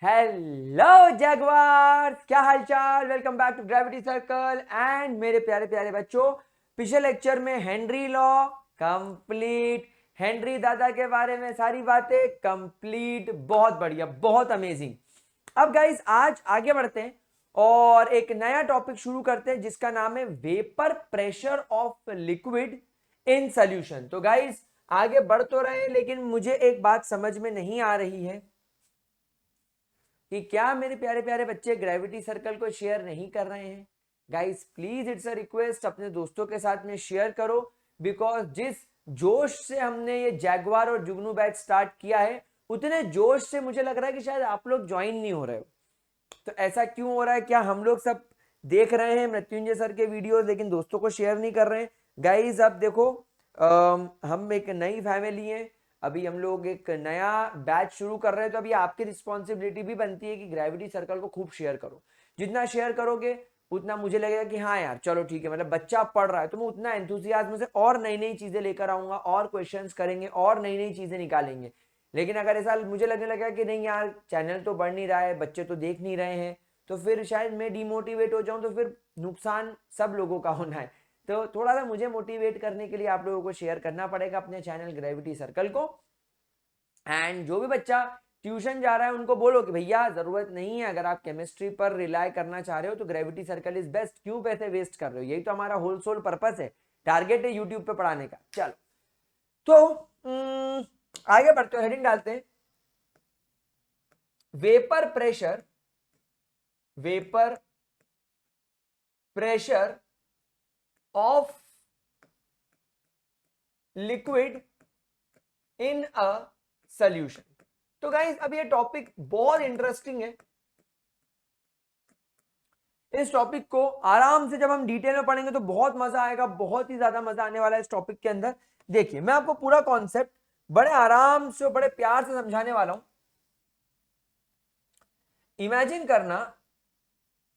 Hello jaguars, क्या हालचाल। Welcome back to gravity circle. And मेरे प्यारे प्यारे बच्चों, पिछले लेक्चर में हेनरी लॉ कंप्लीट, हेनरी दादा के बारे में सारी बातें कंप्लीट। बहुत बढ़िया, बहुत अमेजिंग। अब गाइस आज आगे बढ़ते हैं और एक नया टॉपिक शुरू करते हैं जिसका नाम है vapour pressure of liquid in solution. तो गाइस आगे बढ़ तो रहे हैं, लेकिन मुझे एक बात समझ में नहीं आ रही है कि क्या मेरे प्यारे प्यारे बच्चे ग्रेविटी सर्कल को शेयर नहीं कर रहे हैं। Guys please, it's a request, अपने दोस्तों के साथ में शेयर करो, बिकॉज जिस जोश से हमने ये जैगवार और जुगनू बैच स्टार्ट किया है, उतने जोश से मुझे लग रहा है कि शायद आप लोग ज्वाइन नहीं हो रहे हो। तो ऐसा क्यों हो रहा है? क्या हम लोग सब देख रहे हैं मृत्युंजय सर के वीडियोस लेकिन दोस्तों को शेयर नहीं कर रहे हैं? गाइस अब देखो, हम एक नई फैमिली है, अभी हम लोग एक नया बैच शुरू कर रहे हैं, तो अभी आपकी रिस्पॉन्सिबिलिटी भी बनती है कि ग्रेविटी सर्कल को खूब शेयर करो। जितना शेयर करोगे उतना मुझे लगेगा कि हाँ यार चलो ठीक है, मतलब बच्चा पढ़ रहा है तो मैं उतना एंथुसियाज्म से और नई नई चीजें लेकर आऊंगा, और क्वेश्चंस करेंगे और नई नई चीजें निकालेंगे। लेकिन अगर ऐसा मुझे लगने लगा कि नहीं यार चैनल तो बढ़ नहीं रहा है, बच्चे तो देख नहीं रहे हैं, तो फिर शायद मैं डिमोटिवेट हो जाऊं, तो फिर नुकसान सब लोगों का होना है। तो थोड़ा सा मुझे मोटिवेट करने के लिए आप लोगों को शेयर करना पड़ेगा अपने चैनल ग्रेविटी सर्कल को। एंड जो भी बच्चा ट्यूशन जा रहा है उनको बोलो कि भैया जरूरत नहीं है, अगर आप केमिस्ट्री पर रिलाय करना चाह रहे हो तो ग्रेविटी सर्कल इज बेस्ट। क्यों पैसे वेस्ट कर रहे हो? यही तो हमारा होल सोल पर्पस है, टारगेट है यूट्यूब पे पढ़ाने का। चलो तो आगे बढ़ते हैं, हेडिंग डालते हैं vapour pressure, vapour pressure of liquid in a solution. तो गाइस अब ये टॉपिक बहुत इंटरेस्टिंग है। इस टॉपिक को आराम से जब हम डिटेल में पढ़ेंगे तो बहुत मजा आएगा, बहुत ही ज्यादा मजा आने वाला है इस टॉपिक के अंदर। देखिए मैं आपको पूरा कॉन्सेप्ट बड़े आराम से, बड़े प्यार से समझाने वाला हूं। इमेजिन करना,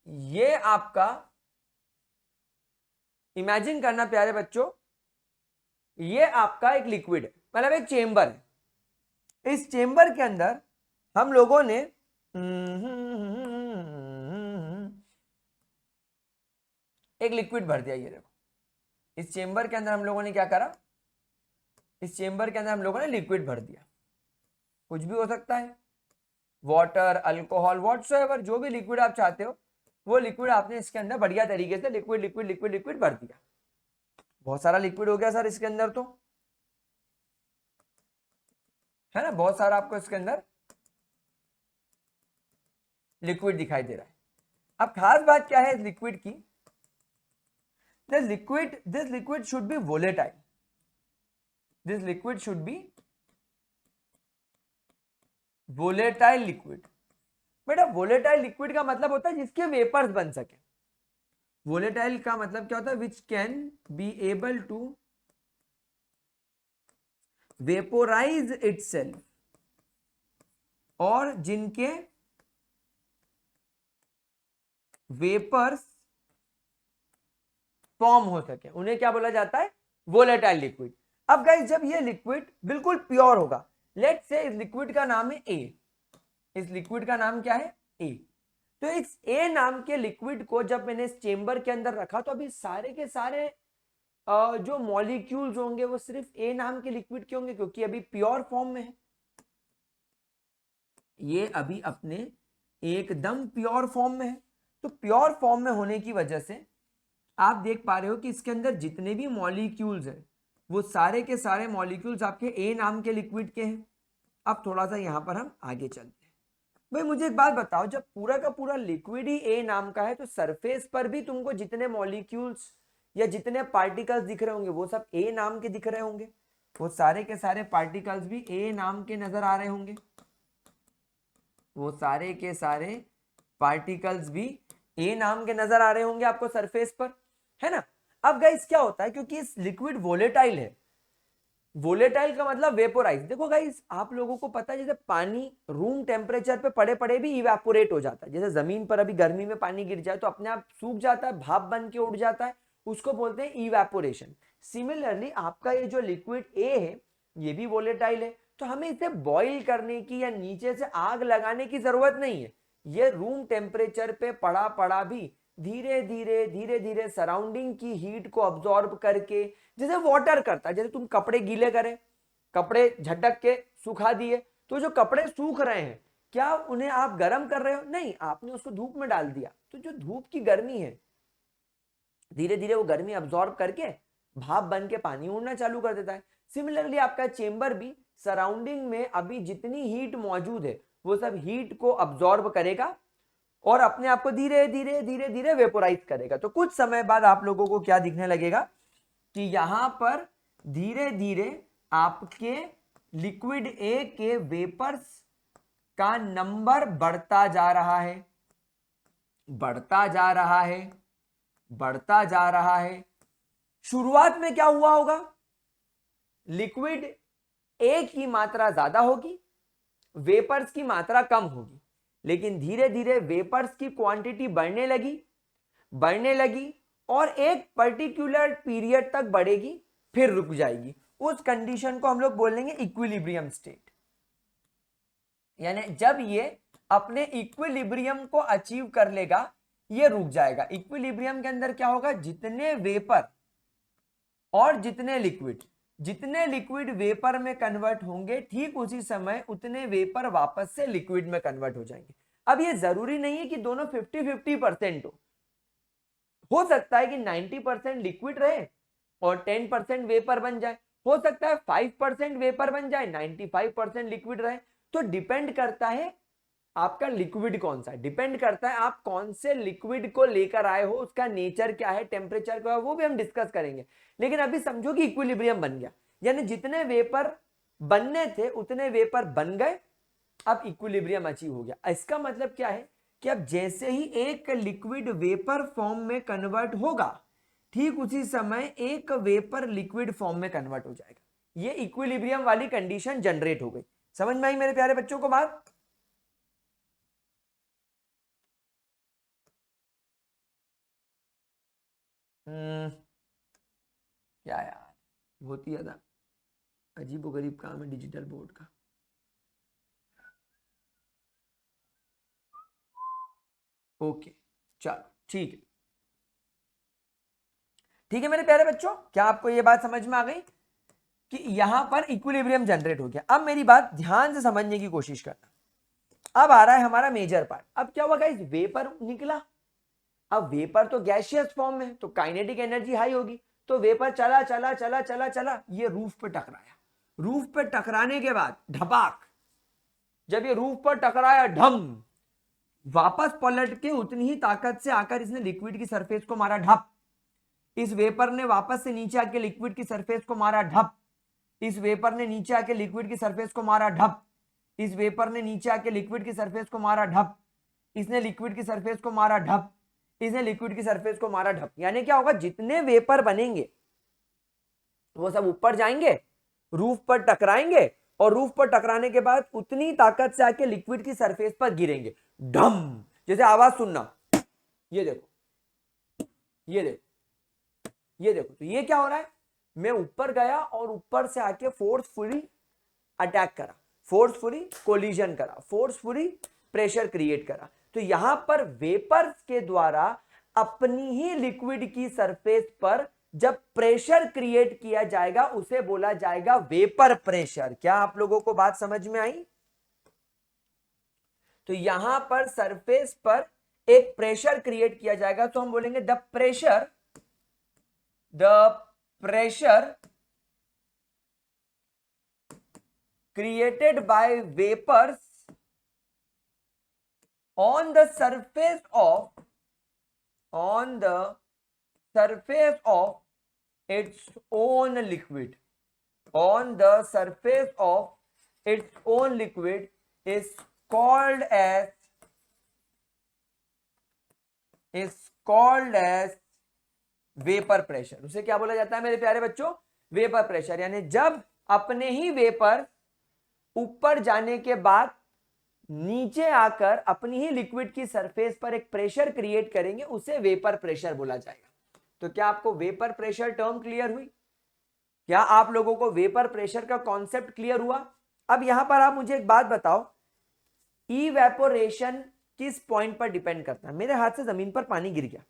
ये आपका, इमेजिन करना प्यारे बच्चों, ये आपका एक लिक्विड है, मतलब एक चेंबर है। इस चेंबर के अंदर हम लोगों ने एक लिक्विड भर दिया। ये देखो, इस चेंबर के अंदर हम लोगों ने क्या करा, इस चेंबर के अंदर हम लोगों ने लिक्विड भर दिया। कुछ भी हो सकता है, वाटर, अल्कोहल, व्हाटसोएवर, जो भी लिक्विड आप चाहते हो वो लिक्विड आपने इसके अंदर बढ़िया तरीके से लिक्विड लिक्विड लिक्विड लिक्विड भर दिया। बहुत सारा लिक्विड हो गया सर इसके अंदर, तो है ना, बहुत सारा आपको इसके अंदर लिक्विड दिखाई दे रहा है। अब खास बात क्या है इस लिक्विड की, this liquid should be volatile, this liquid should be volatile liquid. बेटा वोलेटाइल लिक्विड का मतलब होता है जिसके वेपर्स बन सके। वोलेटाइल का मतलब क्या होता है? Which can be able to vaporize itself, और जिनके वेपर्स फॉर्म हो सके उन्हें क्या बोला जाता है? Volatile liquid. अब गाइस जब ये लिक्विड बिल्कुल प्योर होगा, लेट्स से इस लिक्विड का नाम है ए, इस लिक्विड का नाम क्या है? ए। तो इस ए नाम के लिक्विड को जब मैंने इस चेंबर के अंदर रखा, तो अभी सारे के सारे जो मॉलिक्यूल्स होंगे वो सिर्फ ए नाम के लिक्विड के होंगे, क्योंकि अभी प्योर फॉर्म में है। ये अभी अपने एकदम प्योर फॉर्म में है। तो प्योर फॉर्म में होने की वजह से आप देख पा रहे हो कि इसके अंदर जितने भी मॉलिक्यूल्स हैं वो सारे के सारे मॉलिक्यूल्स आपके ए नाम के लिक्विड के हैं। अब थोड़ा सा यहां पर हम आगे चलते हैं। भाई मुझे एक बात बताओ, जब पूरा का पूरा लिक्विड ही ए नाम का है तो सरफेस पर भी तुमको जितने मॉलिक्यूल्स या जितने पार्टिकल्स दिख रहे होंगे वो सब ए नाम के दिख रहे होंगे, वो सारे के सारे पार्टिकल्स भी ए नाम के नजर आ रहे होंगे, वो सारे के सारे पार्टिकल्स भी ए नाम के नजर आ रहे होंगे आपको सरफेस पर, है ना। अब गाइस क्या होता है, क्योंकि इस लिक्विड वोलेटाइल है, वोलेटाइल का मतलब वेपोराइज। देखो गाइस आप लोगों को पता है जैसे पानी रूम टेम्परेचर पे पड़े पड़े भी इवेपोरेट हो जाता है, जैसे जमीन पर अभी गर्मी में पानी गिर जाए तो अपने आप सूख जाता है, भाप बन के उड़ जाता है, उसको बोलते हैं इवेपोरेशन। सिमिलरली आपका ये जो लिक्विड ए है ये भी वोलेटाइल है, तो हमें इसे बॉईल करने की या नीचे से आग लगाने की जरूरत नहीं है। ये रूम टेम्परेचर पे पड़ा पड़ा भी धीरे धीरे सराउंडिंग की हीट को अब्सॉर्ब करके, जैसे वाटर करता है, जैसे तुम कपड़े गीले करे, कपड़े झटक के सुखा दिए, तो जो कपड़े सूख रहे हैं क्या उन्हें आप गर्म कर रहे हो? नहीं, आपने उसको धूप में डाल दिया। तो जो धूप की गर्मी है धीरे धीरे वो गर्मी अब्सॉर्ब करके भाप बन के पानी उड़ना चालू कर देता है। सिमिलरली आपका चेंबर भी सराउंडिंग में अभी जितनी हीट मौजूद है वो सब हीट को अब्सॉर्ब करेगा और अपने आप को धीरे धीरे वेपोराइज करेगा। तो कुछ समय बाद आप लोगों को क्या दिखने लगेगा कि यहां पर धीरे धीरे आपके लिक्विड ए के वेपर्स का नंबर बढ़ता जा रहा है, बढ़ता जा रहा है, बढ़ता जा रहा है। शुरुआत में क्या हुआ होगा? लिक्विड ए की मात्रा ज्यादा होगी, वेपर्स की मात्रा कम होगी, लेकिन धीरे धीरे वेपर्स की क्वांटिटी बढ़ने लगी और एक पर्टिकुलर पीरियड तक बढ़ेगी, फिर रुक जाएगी। उस कंडीशन को हम लोग बोलेंगे इक्विलिब्रियम स्टेट। यानी जब ये अपने इक्विलिब्रियम को अचीव कर लेगा ये रुक जाएगा। इक्विलिब्रियम के अंदर क्या होगा? जितने वेपर और जितने लिक्विड वेपर में कन्वर्ट होंगे, ठीक उसी समय उतने वेपर वापस से लिक्विड में कन्वर्ट हो जाएंगे। अब ये जरूरी नहीं है कि दोनों 50-50% हो सकता है कि 90% लिक्विड रहे और 10% वेपर बन जाए, हो सकता है 5% वेपर बन जाए, 95% लिक्विड रहे। तो डिपेंड करता है आपका लिक्विड कौन सा है, डिपेंड करता है आप कौन से लिक्विड को लेकर आए हो, उसका नेचर क्या है, टेम्परेचर क्या है, वो भी हम डिस्कस करेंगे। लेकिन अभी समझो कि इक्विलिब्रियम बन गया, यानी जितने वेपर बनने थे उतने वेपर बन गए, अब इक्विलिब्रियम अचीव हो गया। इसका मतलब क्या है कि अब जैसे ही एक लिक्विड वेपर फॉर्म में कन्वर्ट होगा, ठीक उसी समय एक वेपर लिक्विड फॉर्म में कन्वर्ट हो जाएगा। ये इक्विलिब्रियम वाली कंडीशन जनरेट हो गई। समझ में आई मेरे प्यारे बच्चों को बात? क्या यार, बहुत ही ज्यादा अजीबोगरीब काम है डिजिटल बोर्ड का। ओके चलो ठीक है, ठीक है मेरे प्यारे बच्चों, क्या आपको यह बात समझ में आ गई कि यहां पर इक्विलिब्रियम जनरेट हो गया? अब मेरी बात ध्यान से समझने की कोशिश करना। अब आ रहा है हमारा मेजर पार्ट। अब क्या हुआ गाइस? वेपर निकला। अब वेपर तो गैसियस फॉर्म में, तो काइनेटिक एनर्जी हाई होगी, तो वेपर चला चला चला चला चला, ये रूफ पे टकराया। रूफ पे टकराने के बाद ढपाक, जब ये रूफ पर टकराया ढम, वापस पलट के उतनी ही ताकत से आकर इसने लिक्विड की सरफेस को मारा ढप। इस वेपर ने वापस से नीचे आके लिक्विड की सरफेस को मारा ढप। इस वेपर ने नीचे आके लिक्विड की सरफेस को मारा ढप। इस वेपर ने नीचे आके लिक्विड की सरफेस को मारा ढप। इसने लिक्विड की सरफेस को मारा ढप। इसने लिक्विड की सरफेस को मारा ढप। यानी क्या होगा? जितने वेपर बनेंगे वो सब ऊपर जाएंगे, रूफ पर टकराएंगे, और रूफ पर टकराने के बाद उतनी ताकत से आके लिक्विड की सरफेस पर गिरेंगे ढम। जैसे आवाज सुनना, ये देखो, ये देखो, ये देखो। तो ये क्या हो रहा है? मैं ऊपर गया और ऊपर से आके फोर्सफुली अटैक करा, फोर्सफुली कोलिजन करा, फोर्सफुली प्रेशर क्रिएट करा। तो यहां पर वेपर्स के द्वारा अपनी ही लिक्विड की सरफेस पर जब प्रेशर क्रिएट किया जाएगा उसे बोला जाएगा वेपर प्रेशर। क्या आप लोगों को बात समझ में आई? तो यहां पर सरफेस पर एक प्रेशर क्रिएट किया जाएगा, तो हम बोलेंगे the pressure created by vapors on the surface of its own liquid, on the surface of its own liquid is called as vapour pressure. उसे क्या बोला जाता है मेरे प्यारे बच्चों? Vapour pressure. यानी जब अपने ही वेपर ऊपर जाने के बाद नीचे आकर अपनी ही लिक्विड की सरफेस पर एक प्रेशर क्रिएट करेंगे, उसे वेपर प्रेशर बोला जाएगा। तो क्या आपको वेपर प्रेशर टर्म क्लियर हुई? क्या आप लोगों को वेपर प्रेशर का कॉन्सेप्ट क्लियर हुआ? अब यहां पर आप मुझे एक बात बताओ, इवेपोरेशन किस पॉइंट पर डिपेंड करता है? मेरे हाथ से जमीन पर पानी गिर गया,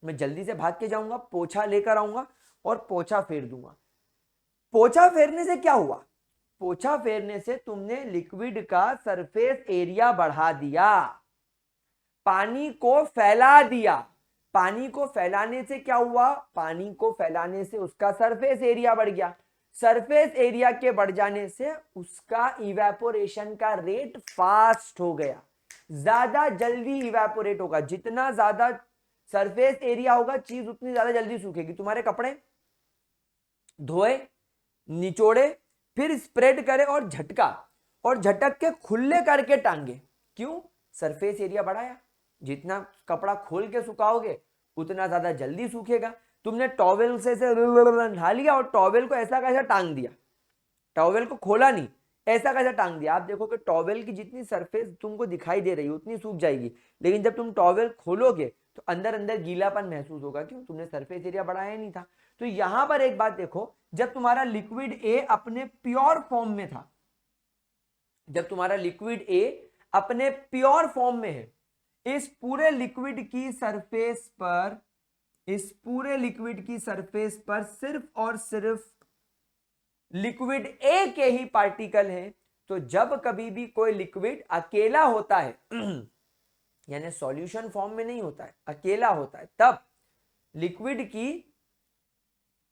मैं जल्दी से भाग के जाऊंगा, पोछा लेकर आऊंगा और पोछा फेर दूंगा। पोछा फेरने से क्या हुआ? पोछा फेरने से तुमने लिक्विड का सरफेस एरिया बढ़ा दिया, पानी को फैला दिया। पानी को फैलाने से क्या हुआ? पानी को फैलाने से उसका सरफेस एरिया बढ़ गया। सरफेस एरिया के बढ़ जाने से उसका इवेपोरेशन का रेट फास्ट हो गया, ज्यादा जल्दी इवेपोरेट होगा। जितना ज्यादा सरफेस एरिया होगा, चीज उतनी ज्यादा जल्दी सूखेगी। तुम्हारे कपड़े धोए, निचोड़े, फिर स्प्रेड करे और झटका और झटक के खुले करके टांगे, क्यों? सरफेस एरिया बढ़ाया। जितना कपड़ा खोल के सुखाओगे उतना ज्यादा जल्दी सूखेगा। तुमने टॉवेल से नहा लिया और टॉवेल को ऐसा कैसा टांग दिया, टॉवेल को खोला नहीं, ऐसा कैसा टांग दिया। आप देखो कि टॉवेल की जितनी सरफेस तुमको दिखाई दे रही है उतनी सूख जाएगी, लेकिन जब तुम टॉवेल खोलोगे तो अंदर अंदर गीलापन महसूस होगा। क्यों? तुमने सरफेस एरिया बढ़ाया नहीं था। तो यहां पर एक बात देखो, जब तुम्हारा लिक्विड ए अपने प्योर फॉर्म में था, जब तुम्हारा लिक्विड ए अपने प्योर फॉर्म में है, इस पूरे लिक्विड की सरफेस पर, इस पूरे लिक्विड की सरफेस पर सिर्फ और सिर्फ लिक्विड ए के ही पार्टिकल हैं। तो जब कभी भी कोई लिक्विड अकेला होता है यानी सॉल्यूशन फॉर्म में नहीं होता है, अकेला होता है, तब लिक्विड की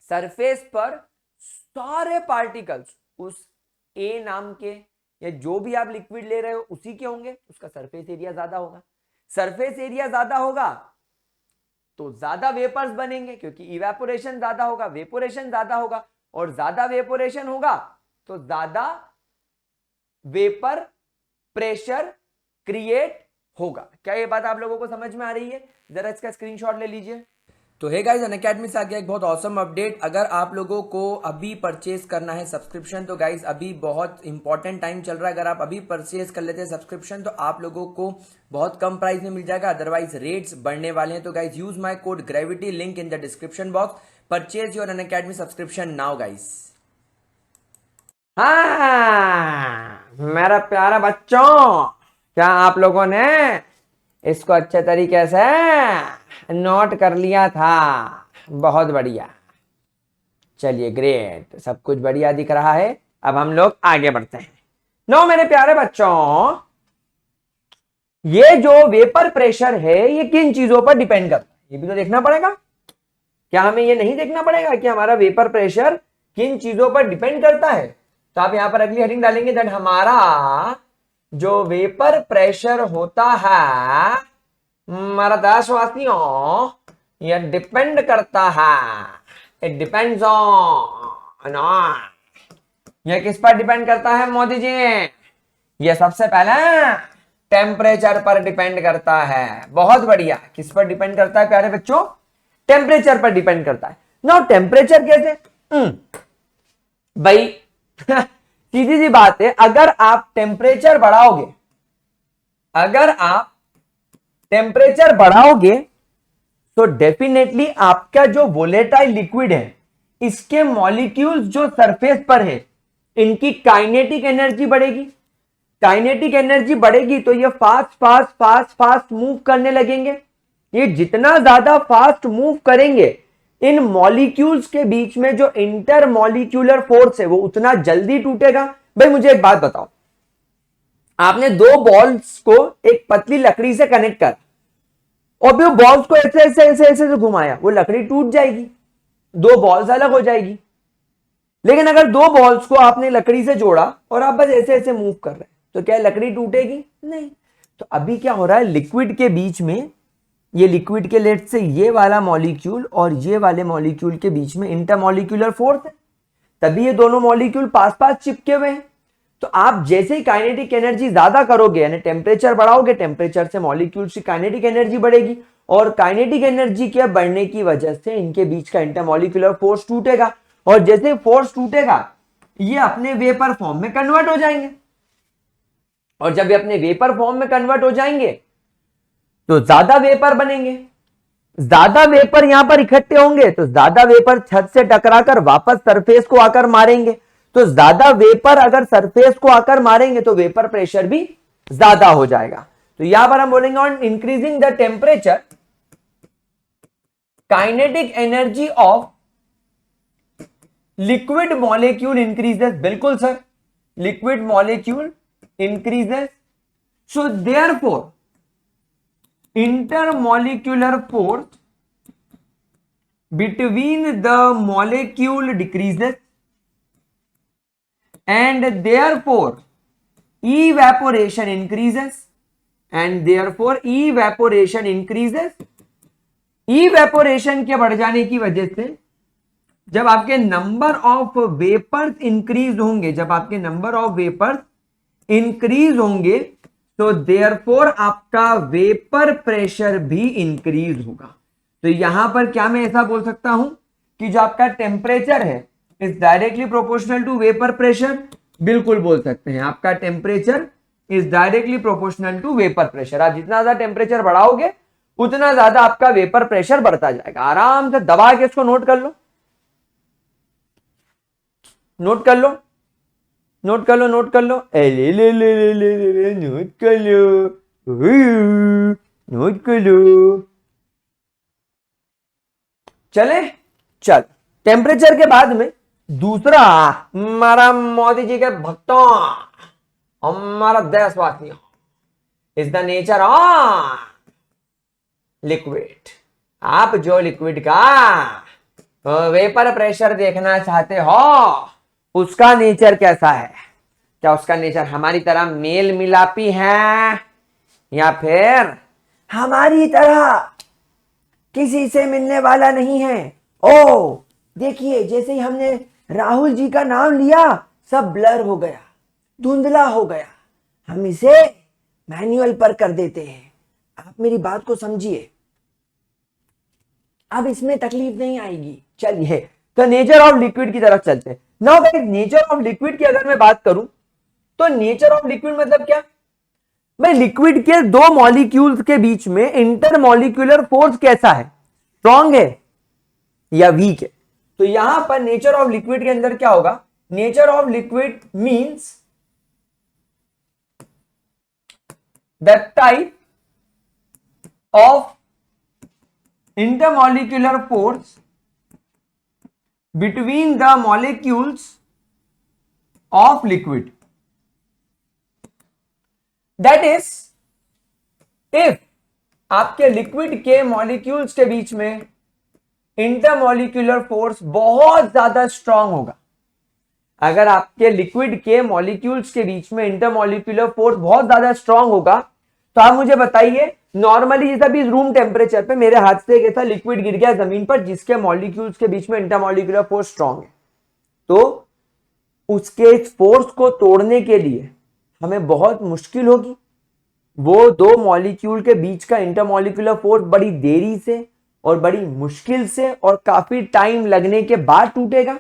सरफेस पर सारे पार्टिकल्स उस ए नाम के या जो भी आप लिक्विड ले रहे हो उसी के होंगे, उसका सरफेस एरिया ज्यादा होगा। सरफेस एरिया ज्यादा होगा तो ज्यादा वेपर्स बनेंगे, क्योंकि इवेपोरेशन ज्यादा होगा, वेपोरेशन ज्यादा होगा, और ज्यादा वेपोरेशन होगा तो ज्यादा वेपर प्रेशर क्रिएट होगा। क्या ये बात आप लोगों को समझ में आ रही है? जरा इसका स्क्रीनशॉट ले लीजिए। तो हे गाइस, अनअकैडमी से आ गया एक बहुत ऑसम अपडेट। अगर आप लोगों को अभी परचेज करना है सब्सक्रिप्शन, तो गाइस अभी बहुत इंपॉर्टेंट टाइम चल रहा है। अगर आप अभी परचेज कर लेते हैं सब्सक्रिप्शन तो आप लोगों को बहुत कम प्राइस में मिल जाएगा, अदरवाइज रेट्स बढ़ने वाले हैं। तो guys use my code gravity, link in the description box. Purchase your Unacademy subscription now guys. हाँ मेरा प्यारा बच्चों, क्या आप लोगों ने इसको अच्छे तरीके से नोट कर लिया था? बहुत बढ़िया, चलिए ग्रेट, सब कुछ बढ़िया दिख रहा है। अब हम लोग आगे बढ़ते हैं। नो मेरे प्यारे बच्चों, ये जो वेपर प्रेशर है ये किन चीजों पर डिपेंड करता है, ये भी तो देखना पड़ेगा। क्या हमें ये नहीं देखना पड़ेगा कि हमारा वेपर प्रेशर किन चीजों पर डिपेंड करता है? तो आप यहां पर अगली हेडिंग डालेंगे दैट हमारा जो वेपर प्रेशर होता है हमारा देशवासियों, ये डिपेंड करता है, इट डिपेंड्स ऑन, ये किस पर डिपेंड करता है मोदी जी? ये सबसे पहले टेम्परेचर पर डिपेंड करता है। बहुत बढ़िया, किस पर डिपेंड करता है प्यारे बच्चों? टेम्परेचर पर डिपेंड करता है। नाउ टेम्परेचर कैसे? भाई सीधी सी बात है, अगर आप टेम्परेचर बढ़ाओगे, अगर आप टेम्परेचर बढ़ाओगे तो डेफिनेटली आपका जो वोलेटाइल लिक्विड है इसके मॉलिक्यूल्स जो सरफेस पर है इनकी काइनेटिक एनर्जी बढ़ेगी। काइनेटिक एनर्जी बढ़ेगी तो ये fast fast fast fast move करने लगेंगे। ये जितना ज्यादा फास्ट मूव करेंगे, इन मॉलिक्यूल्स के बीच में जो इंटर मॉलिक्यूलर फोर्स है वो उतना जल्दी टूटेगा। भाई मुझे एक बात बताओ, आपने दो बॉल्स को एक पतली लकड़ी से कनेक्ट कर और फिर बॉल्स को ऐसे ऐसे ऐसे ऐसे घुमाया, वो लकड़ी टूट जाएगी, दो बॉल्स अलग हो जाएगी। लेकिन अगर दो बॉल्स को आपने लकड़ी से जोड़ा और आप बस ऐसे ऐसे मूव कर रहे हैं तो क्या लकड़ी टूटेगी? नहीं। तो अभी क्या हो रहा है, लिक्विड के बीच में, ये लिक्विड के लेट से ये वाला मॉलिक्यूल और ये वाले मॉलिक्यूल के बीच में इंटरमॉलिक्यूलर फोर्स है, तभी ये दोनों मॉलिक्यूल पास पास चिपके हुए हैं। तो आप जैसे ही काइनेटिक एनर्जी ज्यादा करोगे यानी टेम्परेचर बढ़ाओगे, टेम्परेचर से मॉलिक्यूल्स की काइनेटिक एनर्जी बढ़ेगी और काइनेटिक एनर्जी के बढ़ने की वजह से इनके बीच का इंटरमॉलिक्यूलर फोर्स टूटेगा और जैसे फोर्स टूटेगा ये अपने वेपर फॉर्म में कन्वर्ट हो जाएंगे और जब ये अपने वेपर फॉर्म में कन्वर्ट हो जाएंगे तो ज्यादा वेपर बनेंगे। ज्यादा वेपर यहां पर इकट्ठे होंगे तो ज्यादा वेपर छत से टकराकर वापस सरफेस को आकर मारेंगे। तो ज्यादा वेपर अगर सरफेस को आकर मारेंगे तो वेपर प्रेशर भी ज्यादा हो जाएगा। तो यहां पर हम बोलेंगे on increasing the temperature kinetic energy of liquid molecule increases. बिल्कुल sir, liquid molecule increases, so therefore intermolecular force between the molecule decreases and therefore evaporation increases and therefore evaporation increases। evaporation के बढ़ जाने की वजह से जब आपके number of vapours increase होंगे, जब आपके नंबर ऑफ वेपर्स इंक्रीज होंगे तो देयरफॉर आपका वेपर प्रेशर भी इंक्रीज होगा। तो यहां पर क्या मैं ऐसा बोल सकता हूं कि जो आपका टेम्परेचर है is directly proportional to vapour pressure? बिल्कुल बोल सकते हैं, आपका temperature is directly proportional to vapour pressure. आप जितना ज्यादा टेम्परेचर बढ़ाओगे उतना ज्यादा आपका वेपर प्रेशर बढ़ता जाएगा। आराम से दबा के इसको नोट कर लो, नोट कर लो, नोट कर लो, नोट कर लो, ले ले ले ले ले ले नोट कर लो, नोट कर लो। चले चल, टेम्परेचर के बाद में दूसरा हमारा मोदी जी के भक्तों, हमारा देशवासियों, is the nature of liquid. आप जो लिक्विड का वेपर प्रेशर देखना चाहते हो उसका नेचर कैसा है? क्या उसका नेचर हमारी तरह मेल मिलापी है या फिर हमारी तरह किसी से मिलने वाला नहीं है? ओ देखिए, जैसे ही हमने राहुल जी का नाम लिया सब ब्लर हो गया, धुंधला हो गया। हम इसे मैनुअल पर कर देते हैं। आप मेरी बात को समझिए, अब इसमें तकलीफ नहीं आएगी। चलिए तो नेचर ऑफ लिक्विड की तरफ चलते हैं। Now guys, nature of liquid की अगर मैं बात करूं तो नेचर ऑफ लिक्विड मतलब क्या? भाई लिक्विड के दो मॉलिक्यूल्स के बीच में इंटरमॉलिक्यूलर फोर्स कैसा है? स्ट्रॉन्ग है या वीक है? तो यहां पर नेचर ऑफ लिक्विड के अंदर क्या होगा? Nature of liquid means the type of intermolecular force between the molecules of liquid, that is if आपके लिक्विड के मॉलिक्यूल्स के बीच में इंटरमॉलिक्यूलर फोर्स बहुत ज्यादा स्ट्रांग होगा। अगर आपके लिक्विड के मॉलिक्यूल्स के बीच में इंटरमॉलिक्यूलर फोर्स बहुत ज्यादा स्ट्रांग होगा तो आप मुझे बताइए, नॉर्मली जैसा भी रूम टेम्परेचर पे मेरे हाथ से एक ऐसा लिक्विड गिर गया जमीन पर जिसके मॉलिक्यूल्स के बीच में इंटरमॉलिक्यूलर फोर्स स्ट्रांग है, तो उसके इस फोर्स को तोड़ने के लिए हमें बहुत मुश्किल होगी। वो दो मॉलिक्यूल के बीच का इंटरमॉलिक्यूलर फोर्स बड़ी देरी से और बड़ी मुश्किल से और काफी टाइम लगने के बाद टूटेगा।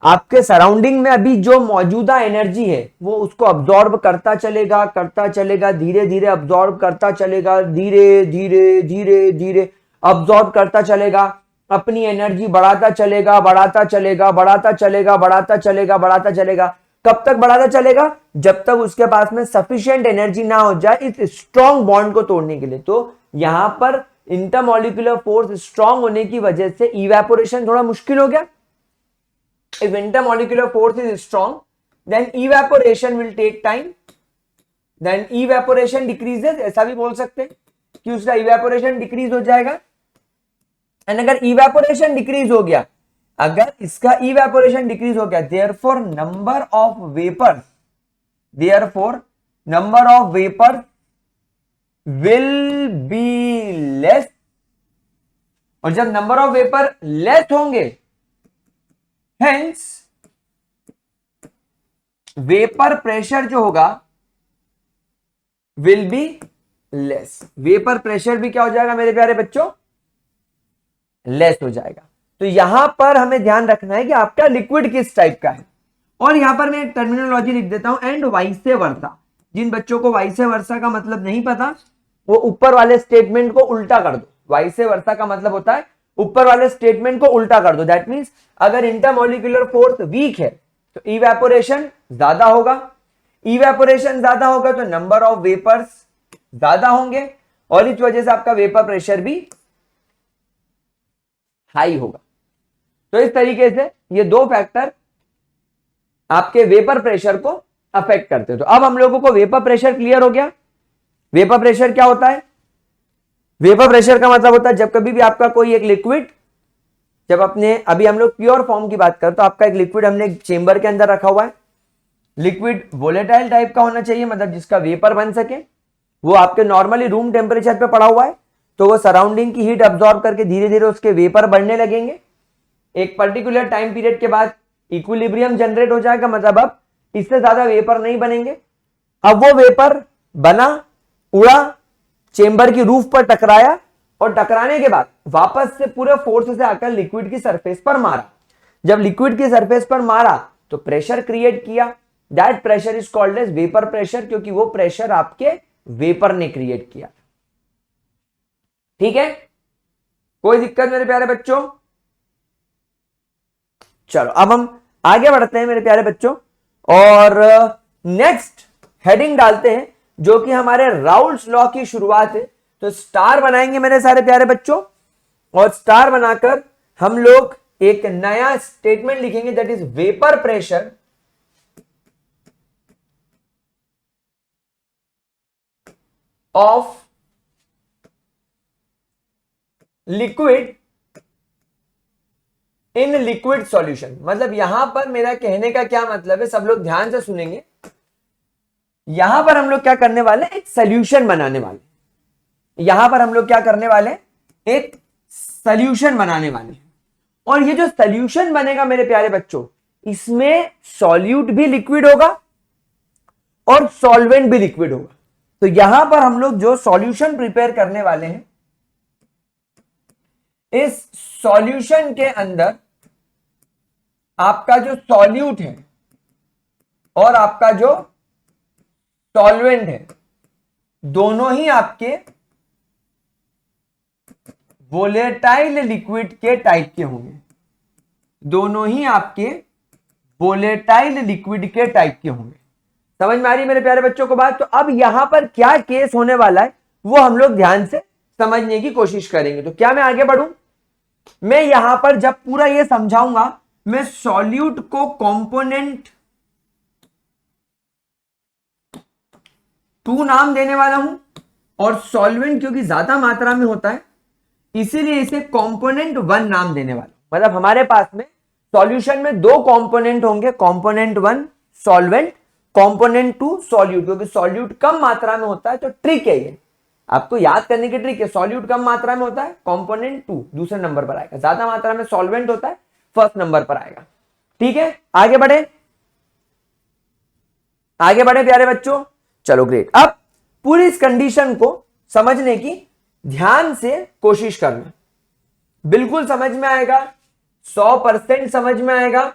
आपके सराउंडिंग में अभी जो मौजूदा एनर्जी है वो उसको अब्सॉर्ब करता चलेगा, धीरे धीरे अब्सॉर्ब करता चलेगा, धीरे धीरे धीरे धीरे अब्सॉर्ब करता चलेगा, अपनी एनर्जी बढ़ाता चलेगा, बढ़ाता चलेगा, बढ़ाता चलेगा, बढ़ाता चलेगा, बढ़ाता चलेगा। कब तक बढ़ाता चलेगा? जब तक उसके पास में सफिशिएंट एनर्जी ना हो जाए इस स्ट्रॉन्ग बॉन्ड को तोड़ने के लिए। तो यहां पर इंटरमॉलिक्यूलर फोर्स स्ट्रॉन्ग होने की वजह से इवेपोरेशन थोड़ा मुश्किल हो गया। If intermolecular force is strong, then evaporation will take time. Then evaporation decreases, ऐसा भी बोल सकते हैं कि उसका evaporation decrease हो जाएगा। And अगर evaporation decrease हो गया, अगर इसका evaporation decrease हो गया, therefore number of vapors will be less। और जब number of vapor less होंगे, Hence, वेपर प्रेशर जो होगा will be less. Vapour pressure भी क्या हो जाएगा मेरे प्यारे बच्चों? लेस हो जाएगा। तो यहां पर हमें ध्यान रखना है कि आपका लिक्विड किस टाइप का है। और यहां पर मैं एक टर्मिनोलॉजी लिख देता हूं, एंड वाइसे वर्सा। जिन बच्चों को वाइसे वर्सा का मतलब नहीं पता वो ऊपर वाले स्टेटमेंट को उल्टा कर दो। वाइसे वर्सा का मतलब होता है ऊपर वाले स्टेटमेंट को उल्टा कर दो। दैट मींस अगर इंटरमॉलिक्यूलर फोर्स वीक है तो इवेपोरेशन ज्यादा होगा, इवेपोरेशन ज्यादा होगा तो नंबर ऑफ वेपर्स ज्यादा होंगे और इस वजह से आपका वेपर प्रेशर भी हाई होगा। तो इस तरीके से ये दो फैक्टर आपके वेपर प्रेशर को अफेक्ट करते हैं। तो अब हम लोगों को वेपर प्रेशर क्लियर हो गया। वेपर प्रेशर क्या होता है? वेपर प्रेशर का मतलब होता है जब कभी भी आपका कोई एक लिक्विड, जब अपने अभी हम लोग प्योर फॉर्म की बात करें तो आपका एक लिक्विड हमने एक चेंबर के अंदर रखा हुआ है। लिक्विड वोलेटाइल टाइप का होना चाहिए, मतलब जिसका वेपर बन सके। वो आपके नॉर्मली रूम टेम्परेचर पे पड़ा हुआ है तो वो सराउंडिंग की हीट अब्सॉर्ब करके धीरे धीरे उसके वेपर बढ़ने लगेंगे। एक पर्टिकुलर टाइम पीरियड के बाद इक्विलिब्रियम जनरेट हो जाएगा, मतलब अब इससे ज्यादा वेपर नहीं बनेंगे। अब वो वेपर बना, उड़ा, चेंबर की रूफ पर टकराया और टकराने के बाद वापस से पूरे फोर्स से आकर लिक्विड की सरफेस पर मारा। जब लिक्विड की सरफेस पर मारा तो प्रेशर क्रिएट किया। That pressure is called as vapour pressure, क्योंकि वो प्रेशर आपके वेपर ने क्रिएट किया। ठीक है, कोई दिक्कत मेरे प्यारे बच्चों? चलो अब हम आगे बढ़ते हैं मेरे प्यारे बच्चों और नेक्स्ट हेडिंग डालते हैं जो कि हमारे राउल्स लॉ की शुरुआत है। तो स्टार बनाएंगे मेरे सारे प्यारे बच्चों और स्टार बनाकर हम लोग एक नया स्टेटमेंट लिखेंगे, that is vapour pressure of liquid in liquid solution. मतलब यहां पर मेरा कहने का क्या मतलब है, सब लोग ध्यान से सुनेंगे। यहां पर हम लोग क्या करने वाले, एक सॉल्यूशन बनाने वाले। यहां पर हम लोग क्या करने वाले, एक सॉल्यूशन बनाने वाले। और ये जो सॉल्यूशन बनेगा मेरे प्यारे बच्चों, इसमें सॉल्यूट भी लिक्विड होगा और सॉल्वेंट भी लिक्विड होगा। तो यहां पर हम लोग जो सॉल्यूशन प्रिपेयर करने वाले हैं, इस सॉल्यूशन के अंदर आपका जो सॉल्यूट है और आपका जो सॉल्वेंट है, दोनों ही आपके वोलेटाइल लिक्विड के टाइप के होंगे। दोनों ही आपके वोलेटाइल लिक्विड के टाइप के होंगे। समझ में आ रही है मेरे प्यारे बच्चों को बात? तो अब यहां पर क्या केस होने वाला है वो हम लोग ध्यान से समझने की कोशिश करेंगे। तो क्या मैं आगे बढ़ूं? मैं यहां पर जब पूरा ये समझाऊंगा, मैं सॉल्यूट को कंपोनेंट 2 नाम देने वाला हूं और सॉल्वेंट क्योंकि ज्यादा मात्रा में होता है इसीलिए इसे कंपोनेंट 1 नाम देने वाला। मतलब हमारे पास में सॉल्यूशन में 2 कंपोनेंट होंगे, कंपोनेंट 1 सॉल्वेंट, कंपोनेंट 2 सॉल्यूट। क्योंकि सॉल्यूट कम मात्रा में होता है तो ट्रिक है ये, आपको याद करने की ट्रिक है। सॉल्यूट कम मात्रा में होता है, कंपोनेंट 2 दूसरे नंबर पर आएगा। ज्यादा मात्रा में सॉल्वेंट होता है, फर्स्ट नंबर पर आएगा। ठीक है, आगे बढ़े, आगे बढ़े प्यारे बच्चों। चलो ग्रेट। अब पूरी इस कंडीशन को समझने की ध्यान से कोशिश करना, बिल्कुल समझ में आएगा, 100% समझ में आएगा,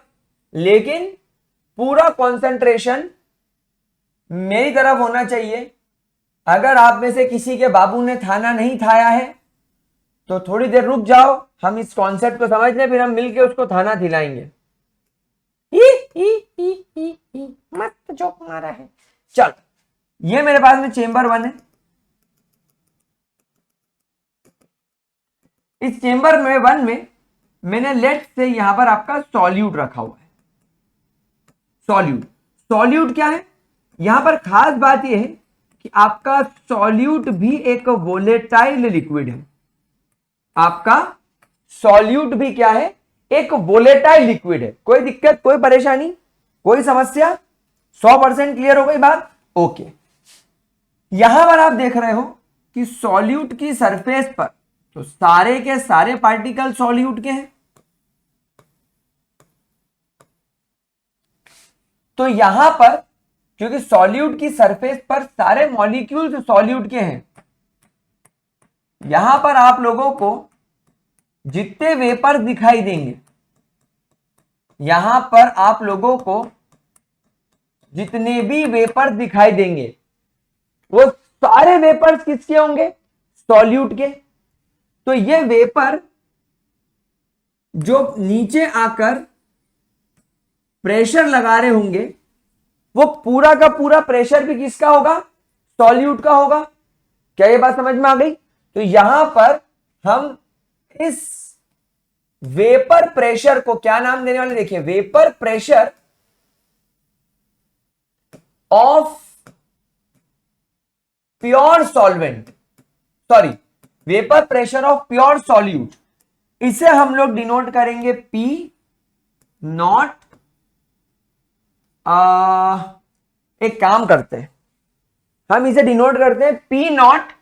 लेकिन पूरा कंसंट्रेशन मेरी तरफ होना चाहिए। अगर आप में से किसी के बाबू ने खाना नहीं खाया है तो थोड़ी देर रुक जाओ, हम इस कॉन्सेप्ट को समझ लें, फिर हम मिलके उसको खाना खिलाएंगे। मस्त जोक मारा है। चल, ये मेरे पास में चेंबर 1 है। इस चेंबर में 1 में मैंने लेट से यहां पर आपका सॉल्यूट रखा हुआ है। सॉल्यूट, सॉल्यूट क्या है? यहां पर खास बात यह है कि आपका सॉल्यूट भी एक वोलेटाइल लिक्विड है। आपका सॉल्यूट भी क्या है? एक वोलेटाइल लिक्विड है। कोई दिक्कत, कोई परेशानी, कोई समस्या? 100% क्लियर हो गई बात? ओके। यहां पर आप देख रहे हो कि सॉल्यूट की सरफेस पर तो सारे के सारे पार्टिकल सॉल्यूट के हैं। तो यहां पर क्योंकि सॉल्यूट की सरफेस पर सारे मॉलिक्यूल्स सॉल्यूट के हैं, यहां पर आप लोगों को जितने वेपर दिखाई देंगे, यहां पर आप लोगों को जितने भी वेपर दिखाई देंगे वो सारे वेपर्स किसके होंगे? सॉल्यूट के। तो ये वेपर जो नीचे आकर प्रेशर लगा रहे होंगे वो पूरा का पूरा प्रेशर भी किसका होगा, सॉल्यूट का होगा। क्या ये बात समझ में आ गई? तो यहां पर हम इस वेपर प्रेशर को क्या नाम देने वाले, देखिए vapour pressure of pure solvent, sorry vapour pressure of pure solute, इसे हम लोग डिनोट करेंगे P नॉट। एक काम करते हैं, हम इसे डिनोट करते हैं P नॉट।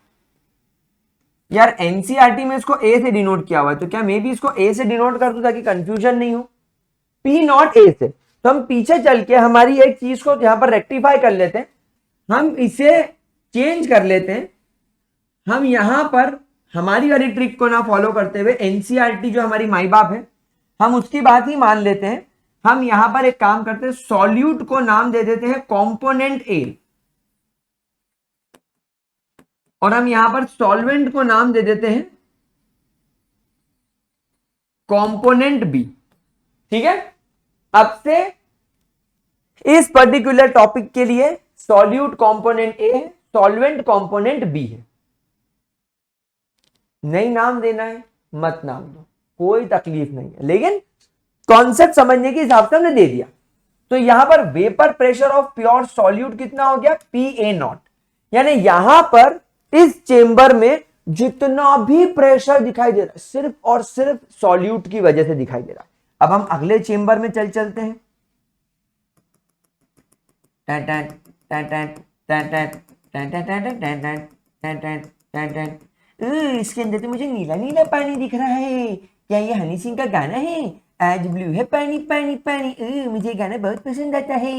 यार एनसीईआरटी में इसको ए से डिनोट किया हुआ है, तो क्या मैं भी इसको ए से डिनोट कर दूं ताकि कंफ्यूजन नहीं हो। P नॉट ए से, तो हम पीछे चल के हमारी एक चीज को यहां पर रेक्टिफाई कर लेते हैं, हम इसे चेंज कर लेते हैं। हम यहां पर हमारी वाली ट्रिक को ना फॉलो करते हुए एनसीईआरटी जो हमारी माई बाप है, हम उसकी बात ही मान लेते हैं। हम यहां पर एक काम करते हैं, सॉल्यूट को नाम दे देते हैं कॉम्पोनेंट ए, और हम यहां पर सॉल्वेंट को नाम दे देते हैं कॉम्पोनेंट बी। ठीक है, अब से इस पर्टिकुलर टॉपिक के लिए सॉल्यूट कॉम्पोनेंट ए है, सॉल्वेंट कॉम्पोनेंट बी है। नहीं नाम देना है मत नाम दो, कोई तकलीफ नहीं है, लेकिन कॉन्सेप्ट समझने के हिसाब से हमने दे दिया। तो यहां पर vapour pressure of pure solute कितना हो गया, PA नॉट। यानी यहां पर इस चेंबर में जितना भी प्रेशर दिखाई दे रहा है सिर्फ और सिर्फ सॉल्यूट की वजह से दिखाई दे रहा है। अब हम अगले चेंबर में चलते हैं। इसके अंदर तो मुझे नीला नीला पानी दिख रहा है, क्या ये हनी सिंह का गाना है, आज ब्लू है पानी पानी पानी, मुझे गाना बहुत पसंद आता है।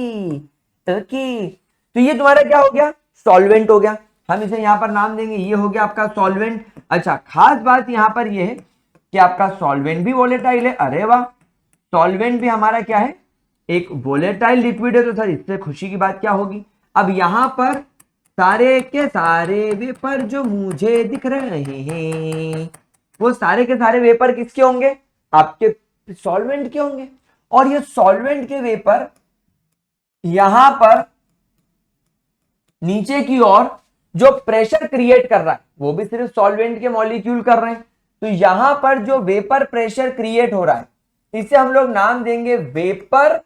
ओके, तो ये तुम्हारा क्या हो गया, सॉल्वेंट हो गया। हम इसे यहां पर नाम देंगे, ये हो गया आपका सॉल्वेंट। अच्छा, खास बात यहां पर ये है कि आपका सॉल्वेंट भी वोलेटाइल है। अरे वाह, सॉल्वेंट भी हमारा क्या है, एक वोलेटाइल लिक्विड है। तो सर इससे खुशी की बात क्या होगी। अब यहां पर सारे के सारे वेपर जो मुझे दिख रहे हैं, वो सारे के सारे वेपर किसके होंगे, आपके सॉल्वेंट के होंगे। और ये सॉल्वेंट के वेपर यहां पर नीचे की ओर जो प्रेशर क्रिएट कर रहा है वो भी सिर्फ सॉल्वेंट के मॉलिक्यूल कर रहे हैं। तो यहां पर जो वेपर प्रेशर क्रिएट हो रहा है इसे हम लोग नाम देंगे vapour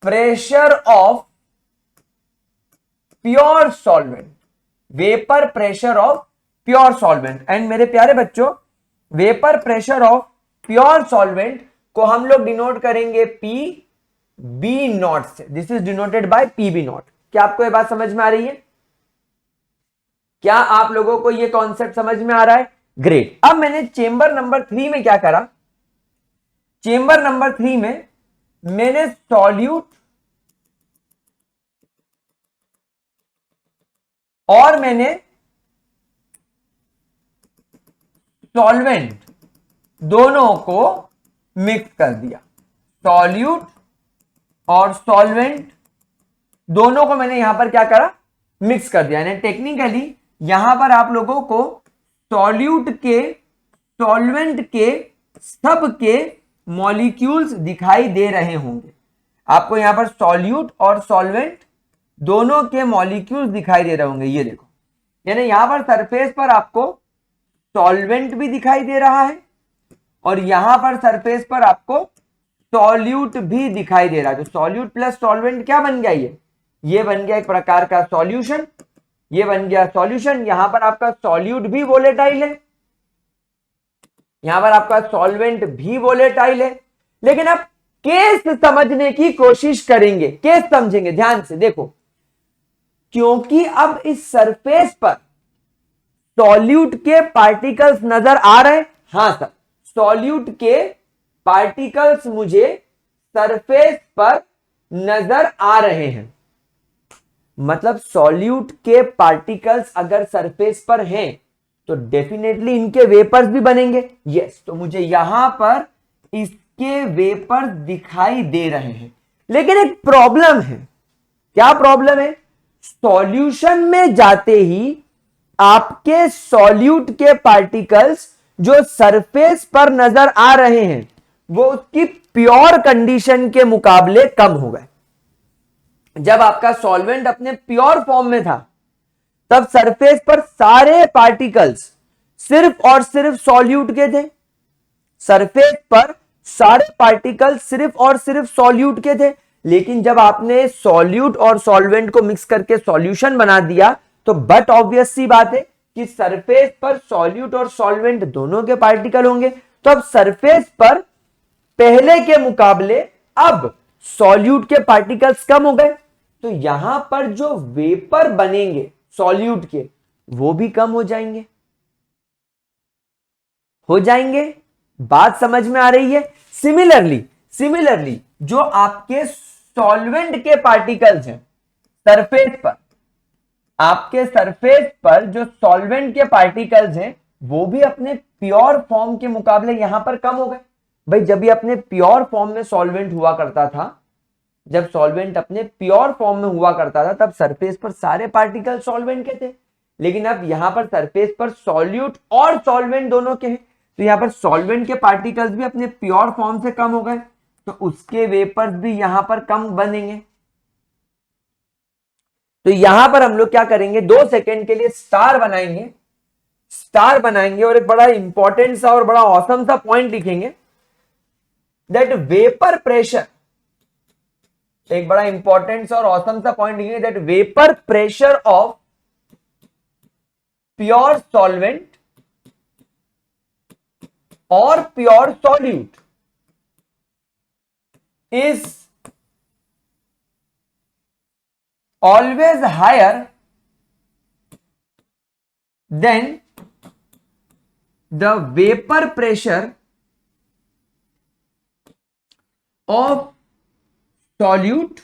pressure of pure solvent, vapour pressure of pure solvent. And मेरे प्यारे बच्चों, vapour pressure of pure solvent को हम लोग डिनोट करेंगे PB नॉट से। This is denoted by PB not. क्या आपको ये बात समझ में आ रही है? क्या आप लोगों को ये कॉन्सेप्ट समझ में आ रहा है? ग्रेट। अब मैंने चेंबर नंबर 3 में क्या करा, चेंबर नंबर 3 में मैंने सॉल्यूट और मैंने सॉल्वेंट दोनों को मिक्स कर दिया। सॉल्यूट और सॉल्वेंट दोनों को मैंने यहां पर क्या करा, मिक्स कर दिया। यानी टेक्निकली यहां पर आप लोगों को सॉल्यूट के सॉल्वेंट के सब के मॉलिक्यूल्स दिखाई दे रहे होंगे। आपको यहां पर सॉल्यूट और सॉल्वेंट दोनों के मॉलिक्यूल्स दिखाई दे रहे होंगे। ये देखो, यानी यहां पर सरफेस पर आपको सॉल्वेंट भी दिखाई दे रहा है और यहां पर सरफेस पर आपको सॉल्यूट भी दिखाई दे रहा है। तो सॉल्यूट प्लस सॉल्वेंट क्या बन गया, ये बन गया एक प्रकार का सॉल्यूशन। ये बन गया सॉल्यूशन। यहां पर आपका सॉल्यूट भी वोलेटाइल है, यहां पर आपका सॉल्वेंट भी वोलेटाइल है। लेकिन अब केस समझने की कोशिश करेंगे, केस समझेंगे ध्यान से। देखो, क्योंकि अब इस सरफेस पर सॉल्यूट के पार्टिकल्स नजर आ रहे हैं। हां सर, सॉल्यूट के पार्टिकल्स मुझे सरफेस पर नजर आ रहे हैं। मतलब सॉल्यूट के पार्टिकल्स अगर सरफेस पर हैं तो डेफिनेटली इनके वेपर्स भी बनेंगे। यस, तो मुझे यहां पर इसके वेपर्स दिखाई दे रहे हैं। लेकिन एक प्रॉब्लम है। क्या प्रॉब्लम है? सॉल्यूशन में जाते ही आपके सॉल्यूट के पार्टिकल्स जो सरफेस पर नजर आ रहे हैं वो उसकी प्योर कंडीशन के मुकाबले कम हो गए। जब आपका सॉल्वेंट अपने प्योर फॉर्म में था तब सरफेस पर सारे पार्टिकल्स सिर्फ और सिर्फ सॉल्यूट के थे। सरफेस पर सारे पार्टिकल सिर्फ और सिर्फ सॉल्यूट के थे। लेकिन जब आपने सॉल्यूट और सॉल्वेंट को मिक्स करके सॉल्यूशन बना दिया तो बट ऑब्वियस सी बात है कि सरफेस पर सॉल्यूट और सॉल्वेंट दोनों के पार्टिकल होंगे। तो अब सरफेस पर पहले के मुकाबले अब सॉल्यूट के पार्टिकल्स कम हो गए, तो यहां पर जो वेपर बनेंगे सॉल्यूट के वो भी कम हो जाएंगे। बात समझ में आ रही है? सिमिलरली जो आपके सॉल्वेंट के पार्टिकल्स हैं सरफेस पर, आपके सरफेस पर जो सॉल्वेंट के पार्टिकल्स हैं वो भी अपने प्योर फॉर्म के मुकाबले यहां पर कम हो गए। भाई जब ये अपने प्योर फॉर्म में सॉल्वेंट हुआ करता था, जब सॉल्वेंट अपने प्योर फॉर्म में हुआ करता था तब सरफेस पर सारे पार्टिकल सॉल्वेंट के थे। लेकिन अब यहां पर सरफेस पर सॉल्यूट और सॉल्वेंट दोनों के हैं, तो यहां पर सॉल्वेंट के पार्टिकल्स भी अपने प्योर फॉर्म से कम हो गए, तो उसके वेपर्स भी यहां पर कम बनेंगे। तो यहां पर हम लोग क्या करेंगे, 2 सेकेंड के लिए स्टार बनाएंगे और एक बड़ा इंपॉर्टेंट सा और बड़ा ऑसम सा पॉइंट लिखेंगे दैट वेपर प्रेशर, एक बड़ा इंपॉर्टेंट सा और ऑसम सा पॉइंट लिखेंगे that vapour pressure of pure solvent और pure solute is always higher than the vapor pressure of solute